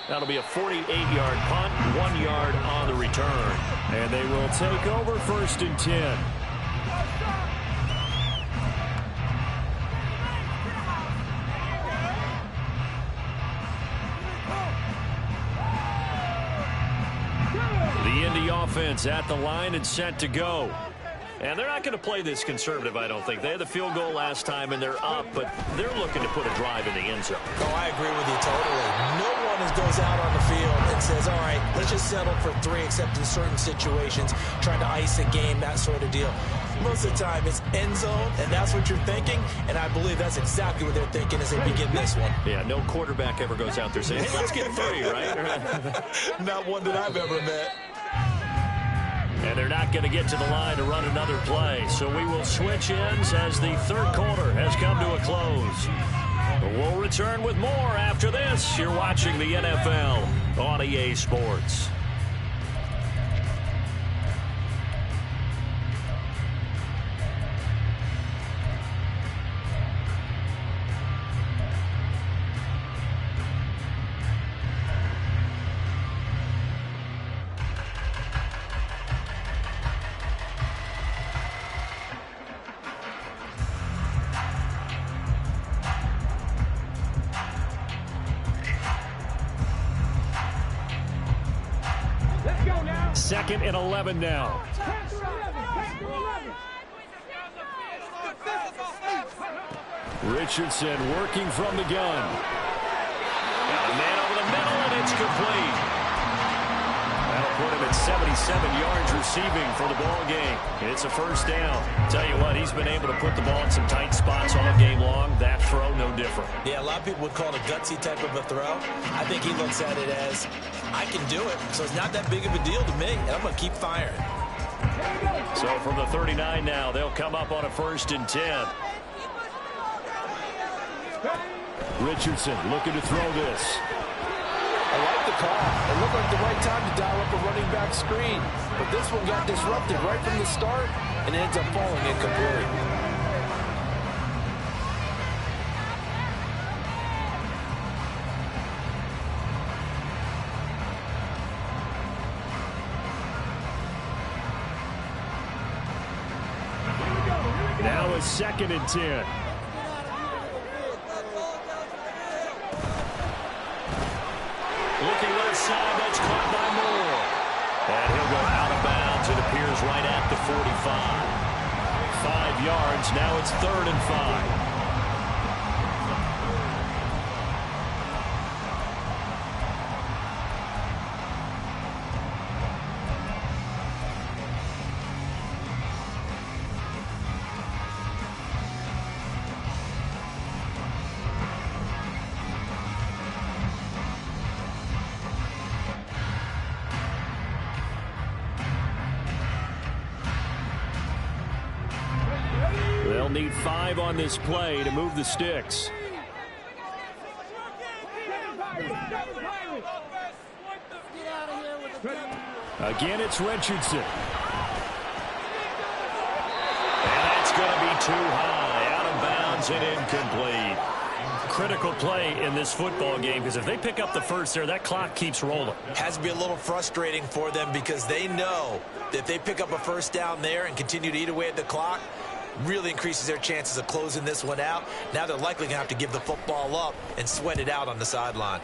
That'll be a 48-yard punt, 1 yard on the return. And they will take over 1st and 10. The Indy offense at the line and set to go. And they're not going to play this conservative, I don't think. They had the field goal last time, and they're up, but they're looking to put a drive in the end zone. Oh, I agree with you totally. No one goes out on the field and says, all right, let's just settle for 3, except in certain situations, trying to ice a game, that sort of deal. Most of the time, it's end zone, and that's what you're thinking, and I believe that's exactly what they're thinking as they begin this one. Yeah, no quarterback ever goes out there saying, hey, let's get 3, right? Not one that I've ever met. And they're not going to get to the line to run another play. So we will switch ends as the third quarter has come to a close. We'll return with more after this. You're watching the NFL on EA Sports. Second and 11 now. Richardson working from the gun. Got a man over the middle, and it's complete. That'll put him at 77 yards receiving for the ball game. It's a first down. Tell you what, he's been able to put the ball in some tight spots all game long. That throw, no different. Yeah, a lot of people would call it a gutsy type of a throw. I think he looks at it as, I can do it, so it's not that big of a deal to me, and I'm going to keep firing. So from the 39 now, they'll come up on a 1st and 10. Richardson looking to throw this. I like the call. It looked like the right time to dial up a running back screen. But this one got disrupted right from the start and ends up falling incomplete. Now a 2nd and 10. Looking left side, that's caught by Moore. And he'll go out of bounds. It appears right at the 45. 5 yards, now it's 3rd and 5. They'll need 5 on this play to move the sticks. Again, it's Richardson. And that's going to be too high. Out of bounds and incomplete. Critical play in this football game, because if they pick up the first there, that clock keeps rolling. Has to be a little frustrating for them because they know that if they pick up a first down there and continue to eat away at the clock, really increases their chances of closing this one out. Now they're likely going to have to give the football up and sweat it out on the sideline.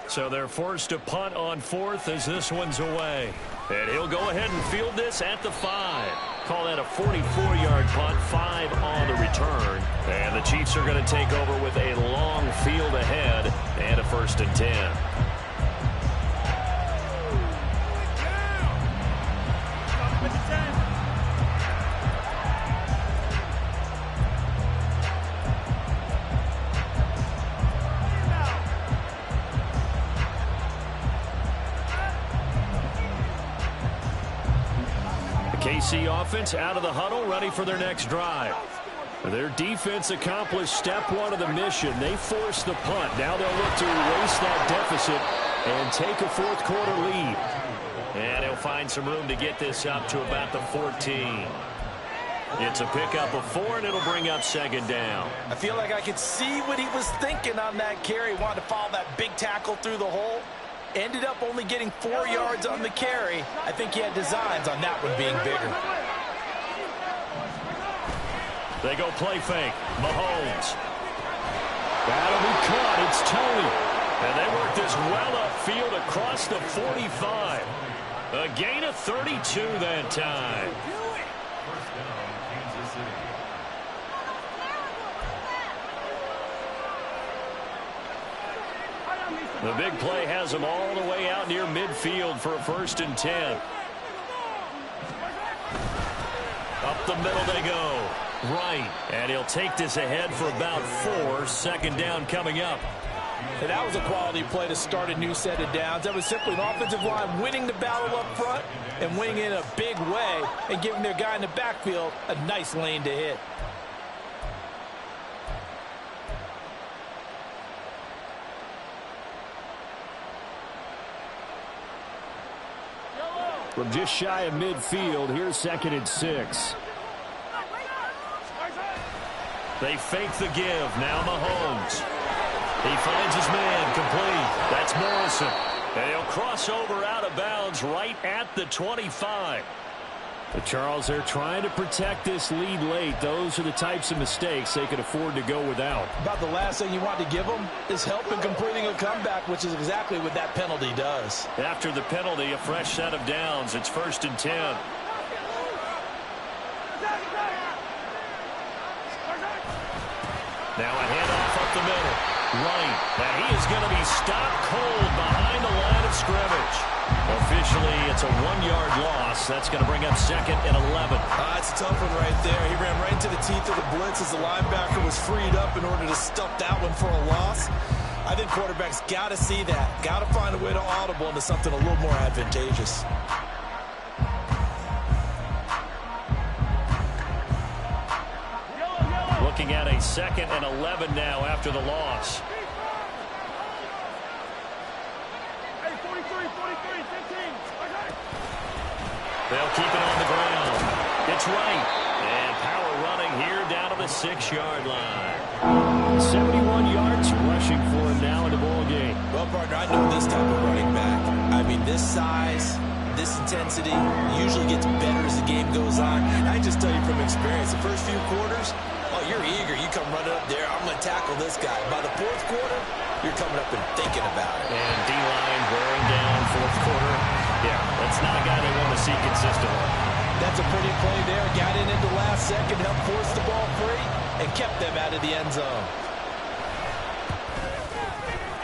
So they're forced to punt on 4th as this one's away. And he'll go ahead and field this at the 5. Call that a 44-yard punt, 5 on the return. And the Chiefs are going to take over with a long field ahead and a 1st and 10. KC offense out of the huddle, ready for their next drive. Their defense accomplished step 1 of the mission. They forced the punt. Now they'll look to erase that deficit and take a 4th quarter lead. And he'll find some room to get this up to about the 14. It's a pickup of 4, and it'll bring up 2nd down. I feel like I could see what he was thinking on that carry. Wanted to follow that big tackle through the hole. Ended up only getting 4 yards on the carry. I think he had designs on that one being bigger. They go play fake. Mahomes. That'll be caught. It's Tony. And they work this well upfield across the 45. A gain of 32 that time. The big play has them all the way out near midfield for a 1st and 10. Up the middle they go. Right. And he'll take this ahead for about 4. 2nd down coming up. And that was a quality play to start a new set of downs. That was simply an offensive line winning the battle up front and winning in a big way and giving their guy in the backfield a nice lane to hit. From just shy of midfield, here's 2nd and 6. They fake the give. Now Mahomes. He finds his man complete. That's Morrison. And he'll cross over out of bounds right at the 25. But Charles, they're trying to protect this lead late. Those are the types of mistakes they could afford to go without. About the last thing you want to give them is help in completing a comeback, which is exactly what that penalty does. After the penalty, a fresh set of downs. It's 1st and 10. Now a handoff up the middle. Right. And he is going to be stopped cold behind the line of scrimmage. Officially, it's a 1-yard loss. That's going to bring up 2nd and 11. It's a tough one right there. He ran right into the teeth of the blitz as the linebacker was freed up in order to stuff that one for a loss. I think quarterbacks got to see that. Got to find a way to audible into something a little more advantageous. Looking at a 2nd and 11 now after the loss. They'll keep it on the ground. It's right. And power running here down to the 6-yard line. 71 yards rushing for him now in the ball game. Well, partner, I know this type of running back. I mean, this size, this intensity usually gets better as the game goes on. And I just tell you from experience, the first few quarters, oh, you're eager. You come running up there. I'm going to tackle this guy. By the fourth quarter, you're coming up and thinking about it. And D-line wearing down fourth quarter. Yeah, that's not a guy they want to see consistently. That's a pretty play there. Got in at the last second, helped force the ball free, and kept them out of the end zone.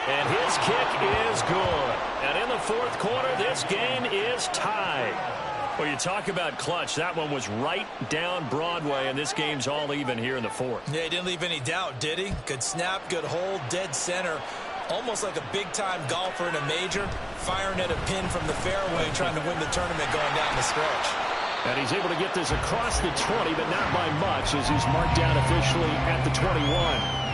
And his kick is good. And in the fourth quarter, this game is tied. Well, you talk about clutch. That one was right down Broadway, and this game's all even here in the fourth. Yeah, he didn't leave any doubt, did he? Good snap, good hold, dead center. Almost like a big-time golfer in a major, firing at a pin from the fairway, trying to win the tournament going down the stretch. And he's able to get this across the 20, but not by much, as he's marked down officially at the 21.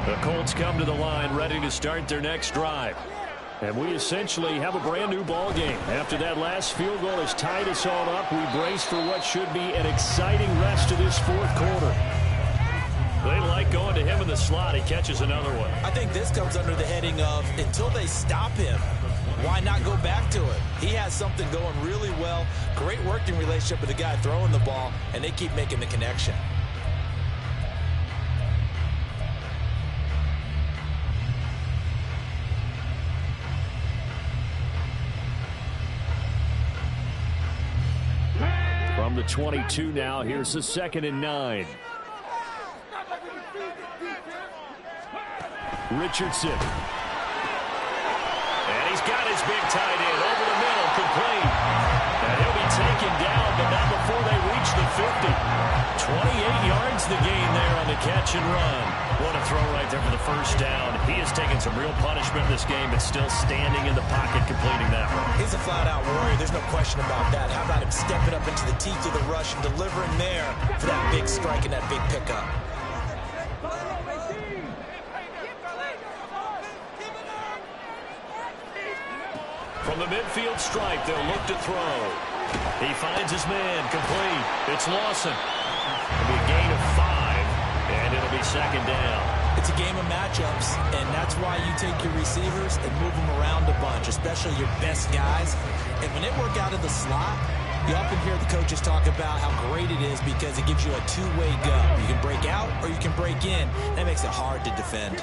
The Colts come to the line ready to start their next drive. And we essentially have a brand new ball game. After that last field goal has tied us all up, we brace for what should be an exciting rest of this fourth quarter. They like going to him in the slot. He catches another one. I think this comes under the heading of until they stop him, why not go back to it? He has something going really well. Great working relationship with the guy throwing the ball, and they keep making the connection. From the 22 now, here's the 2nd and 9. Richardson. And he's got his big tight end over the middle, complete. And he'll be taken down, but not before they reach the 50. 28 yards the gain there on the catch and run. What a throw right there for the first down. He has taken some real punishment in this game, but still standing in the pocket completing that one. He's a flat-out warrior. There's no question about that. How about him stepping up into the teeth of the rush and delivering there for that big strike and that big pickup? From the midfield stripe, they'll look to throw. He finds his man, complete. It's Lawson. It'll be a gain of 5, and it'll be 2nd down. It's a game of matchups, and that's why you take your receivers and move them around a bunch, especially your best guys. And when they work out of the slot, you often hear the coaches talk about how great it is because it gives you a two-way go. You can break out or you can break in. That makes it hard to defend.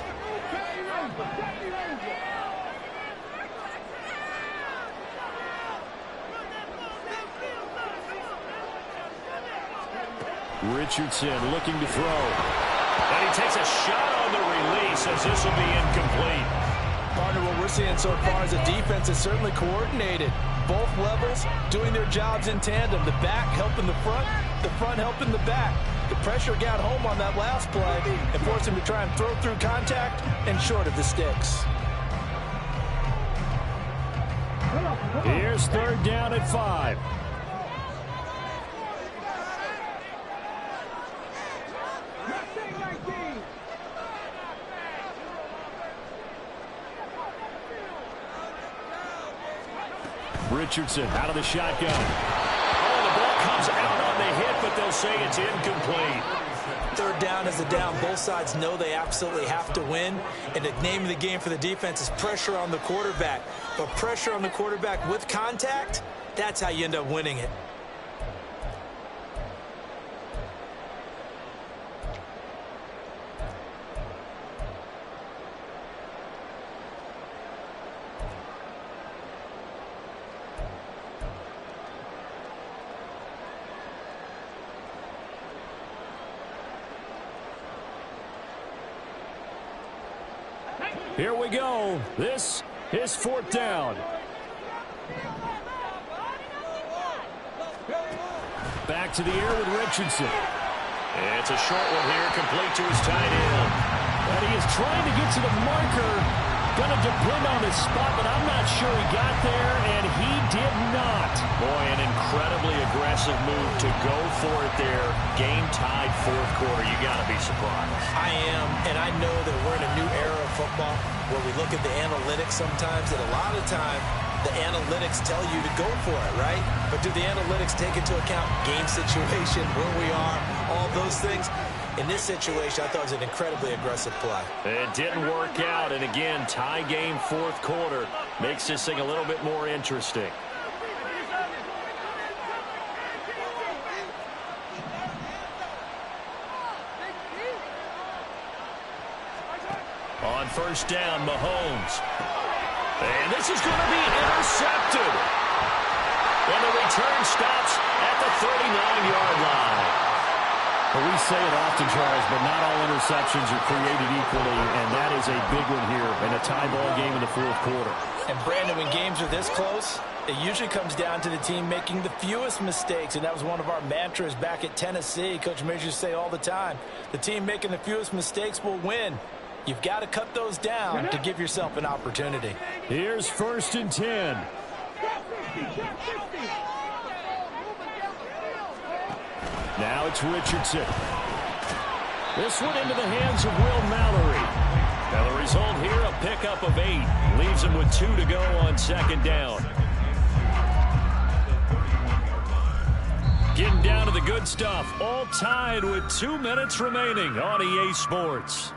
Richardson looking to throw. And he takes a shot on the release as this will be incomplete. Partner, what we're seeing so far is a defense is certainly coordinated. Both levels doing their jobs in tandem. The back helping the front helping the back. The pressure got home on that last play and forced him to try and throw through contact and short of the sticks. Here's 3rd down at 5. Richardson out of the shotgun. Oh, the ball comes out on the hit, but they'll say it's incomplete. 3rd down is a down. Both sides know they absolutely have to win. And the name of the game for the defense is pressure on the quarterback. But pressure on the quarterback with contact, that's how you end up winning it. Here we go. This is 4th down. Back to the air with Richardson. It's a short one here, complete to his tight end. And he is trying to get to the marker, Going to depend on his spot, but I'm not sure he got there, and he did not. Boy, an incredibly aggressive move to go for it there. Game tied fourth quarter. You got to be surprised. I am, and I know that we're in a new era of football where we look at the analytics sometimes, and a lot of time the analytics tell you to go for it, right? But do the analytics take into account game situation, where we are, all those things? In this situation, I thought it was an incredibly aggressive play. It didn't work out, and again, tie game fourth quarter makes this thing a little bit more interesting. On first down, Mahomes. And this is going to be intercepted. And the return stops at the 39-yard line. Well, we say it often, Charles, but not all interceptions are created equally, and that is a big one here in a tie ball game in the fourth quarter. And, Brandon, when games are this close, it usually comes down to the team making the fewest mistakes, and that was one of our mantras back at Tennessee. Coach Mears used to say all the time, the team making the fewest mistakes will win. You've got to cut those down to give yourself an opportunity. Here's first and 10. Now it's Richardson. This one into the hands of Will Mallory. Now the result here, a pickup of 8. Leaves him with 2 to go on second down. Getting down to the good stuff. All tied with 2 minutes remaining on EA Sports.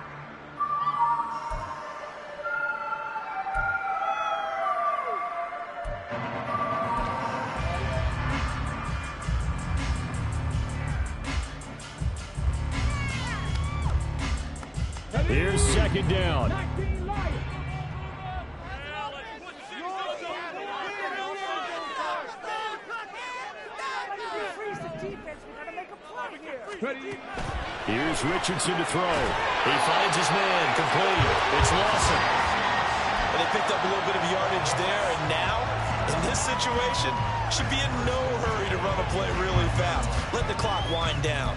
Here's second down. Here's Richardson to throw. He finds his man, complete. It's Lawson. And they picked up a little bit of yardage there, and now, in this situation, should be in no hurry to run a play really fast. Let the clock wind down.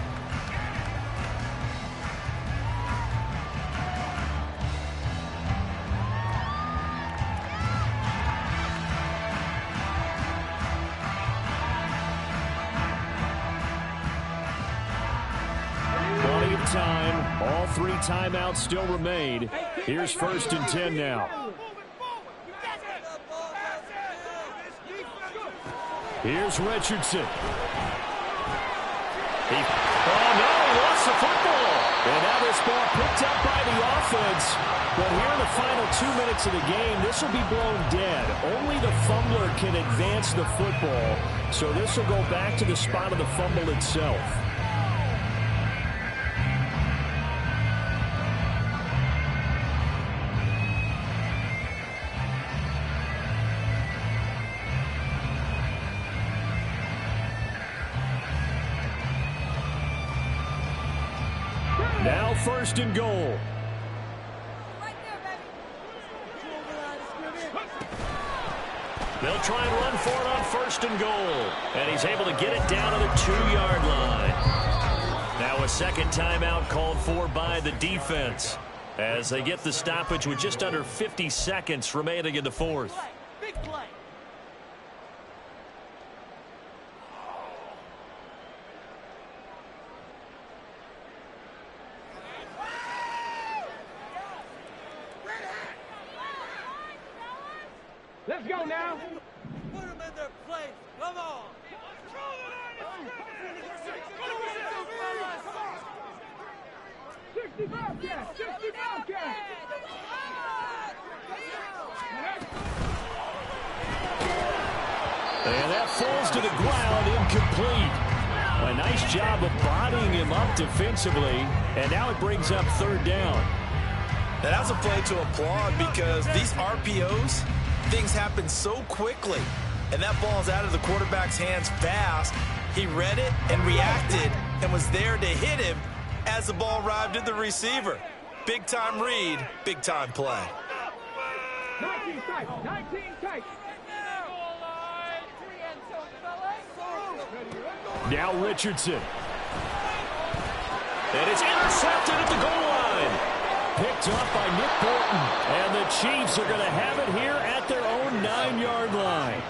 Time. All 3 timeouts still remain. Here's first and 10 now. Here's Richardson. He lost the football. And now this ball picked up by the offense. But here in the final 2 minutes of the game, this will be blown dead. Only the fumbler can advance the football. So this will go back to the spot of the fumble itself. Now first and goal. They'll try and run for it on first and goal. And he's able to get it down to the 2-yard line. Now a second timeout called for by the defense as they get the stoppage with just under 50 seconds remaining in the fourth. Big play. Let's go now. Put them in their place. Come on. 65 cat. 65 cat. And that falls to the ground, incomplete. A nice job of bodying him up defensively. And now it brings up third down. Now, that's a play to applaud because these RPOs, things happen so quickly. And that ball's out of the quarterback's hands fast. He read it and reacted and was there to hit him as the ball arrived at the receiver. Big-time read, big-time play. 19 tight. 19 tight. Now Richardson. And it's intercepted at the goal line. picked up by Nick Bolton. And the Chiefs are going to have it here at their own 9-yard line.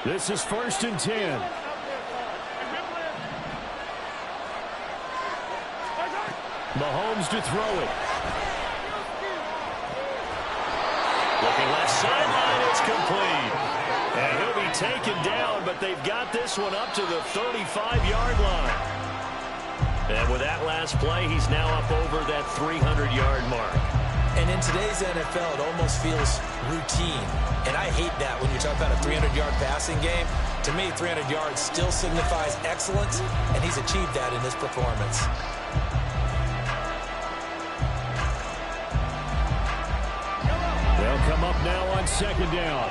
This is 1st and 10. Mahomes to throw it. Looking left sideline, it's complete. And he'll be taken down, but they've got this one up to the 35-yard line. And with that last play, he's now up over that 300-yard mark. And in today's NFL, it almost feels routine. And I hate that when you talk about a 300-yard passing game. To me, 300 yards still signifies excellence, and he's achieved that in this performance. They'll come up now on 2nd down.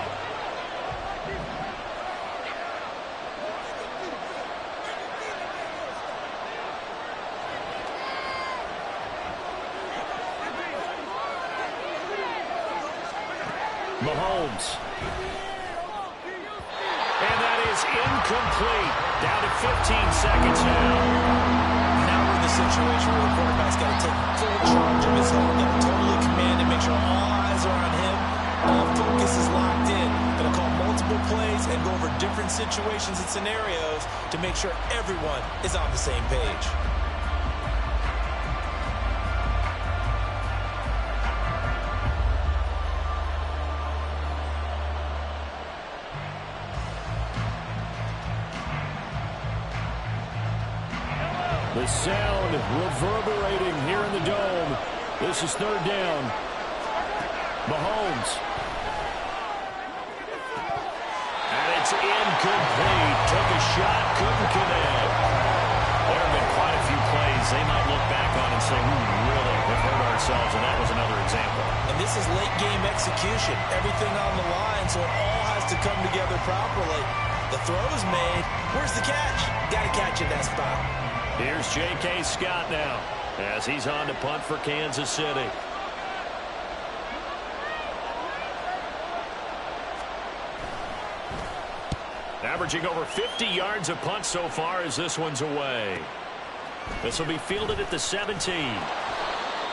Mahomes. And that is incomplete. Down to 15 seconds now. Now we're in the situation where the quarterback's got to take full charge of his own, got to totally command and make sure all eyes are on him. All focus is locked in. Going to call multiple plays and go over different situations and scenarios to make sure everyone is on the same page. The sound reverberating here in the dome. This is 3rd down. Mahomes. And it's incomplete. Took a shot, couldn't connect. There have been quite a few plays they might look back on and say, really, we've hurt ourselves, and that was another example. And this is late-game execution. Everything on the line, so it all has to come together properly. The throw's made. Where's the catch? Got to catch in that spot. Here's J.K. Scott now as he's on to punt for Kansas City. Averaging over 50 yards a punt so far as this one's away. This will be fielded at the 17.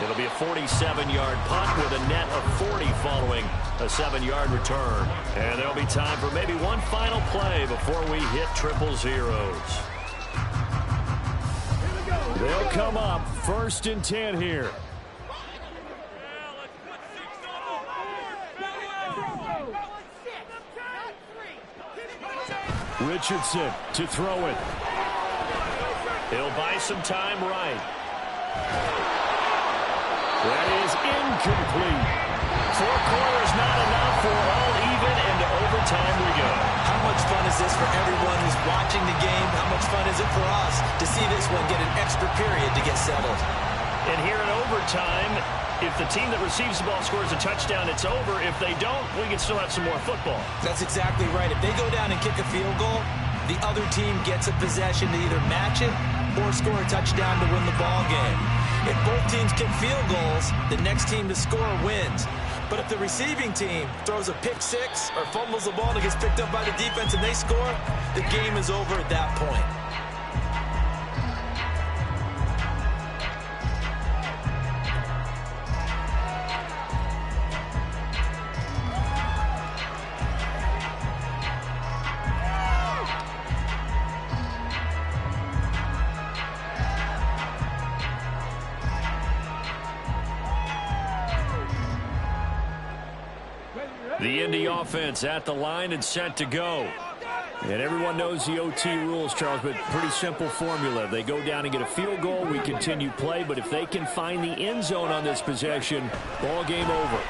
It'll be a 47-yard punt with a net of 40 following a 7-yard return. And there'll be time for maybe one final play before we hit triple zeros. They'll come up 1st and 10 here. Richardson to throw it. He'll buy some time right. That is incomplete. 4 quarters not enough for all even, and to overtime we go. How much fun is this for everyone who's watching the game? How much fun is it for us to see this one get an extra period to get settled? And here in overtime, if the team that receives the ball scores a touchdown, it's over. If they don't, we can still have some more football. That's exactly right. If they go down and kick a field goal, the other team gets a possession to either match it or score a touchdown to win the ball game. If both teams kick field goals, the next team to score wins. But if the receiving team throws a pick six or fumbles the ball and it gets picked up by the defense and they score, the game is over at that point. The Indy offense at the line and set to go. And everyone knows the OT rules, Charles, but pretty simple formula. They go down and get a field goal, we continue play, but if they can find the end zone on this possession, ball game over.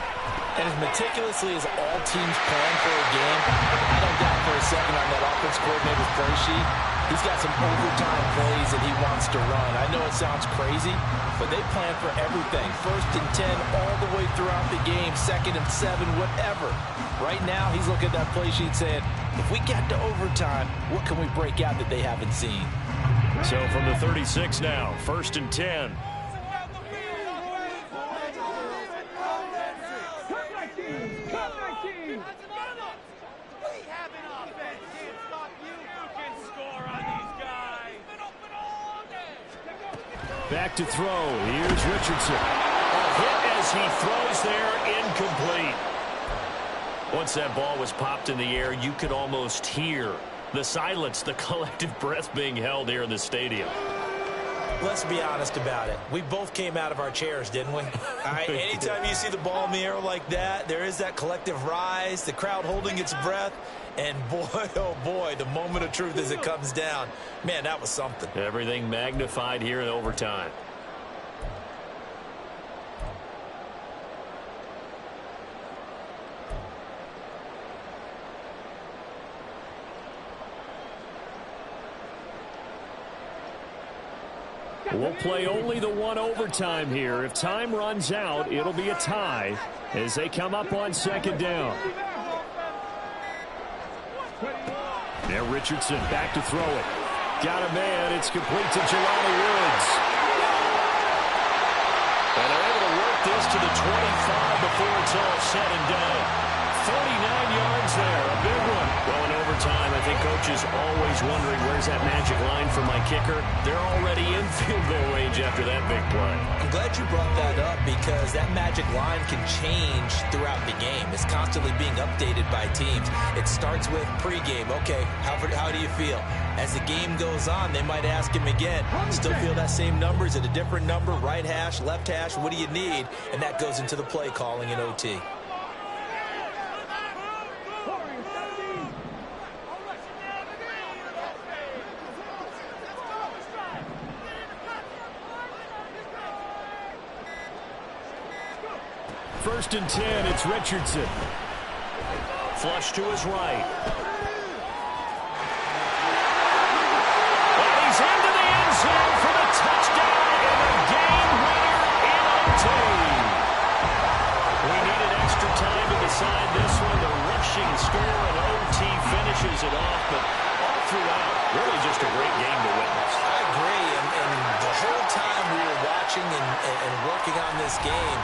And as meticulously as all teams plan for a game, I don't doubt for a second on that offense coordinator's play sheet, he's got some overtime plays that he wants to run. I know it sounds crazy, but they plan for everything. 1st and 10 all the way throughout the game, 2nd and 7, whatever. Right now, he's looking at that play sheet saying, if we get to overtime, what can we break out that they haven't seen? So from the 36 now, 1st and 10. Back to throw. Here's Richardson. A hit as he throws there, incomplete. Once that ball was popped in the air, you could almost hear the silence, the collective breath being held here in the stadium. Let's be honest about it. We both came out of our chairs, didn't we? All right, anytime you see the ball in the air like that, there is that collective rise, the crowd holding its breath, and boy, oh boy, the moment of truth as it comes down. Man, that was something. Everything magnified here in overtime. We'll play only the one overtime here. If time runs out, it'll be a tie as they come up on second down. Now Richardson back to throw it. Got a man. It's complete to Jelani Woods. And they're able to work this to the 25 before it's all said and done. 49 yards there, a big one. Well, in overtime, I think Coach is always wondering where's that magic line for my kicker. They're already in field goal range after that big play. I'm glad you brought that up because that magic line can change throughout the game. It's constantly being updated by teams. It starts with pregame. Okay, how do you feel? As the game goes on, they might ask him again, still feel that same number? Is it a different number? Right hash, left hash, what do you need? And that goes into the play calling in OT. First and 10, it's Richardson. Flush to his right. And he's into the end zone for the touchdown and a game winner in OT. We needed extra time to decide this one. The rushing score and OT finishes it off, but all throughout, really just a great game to witness. I agree, and the whole time we were watching and working on this game,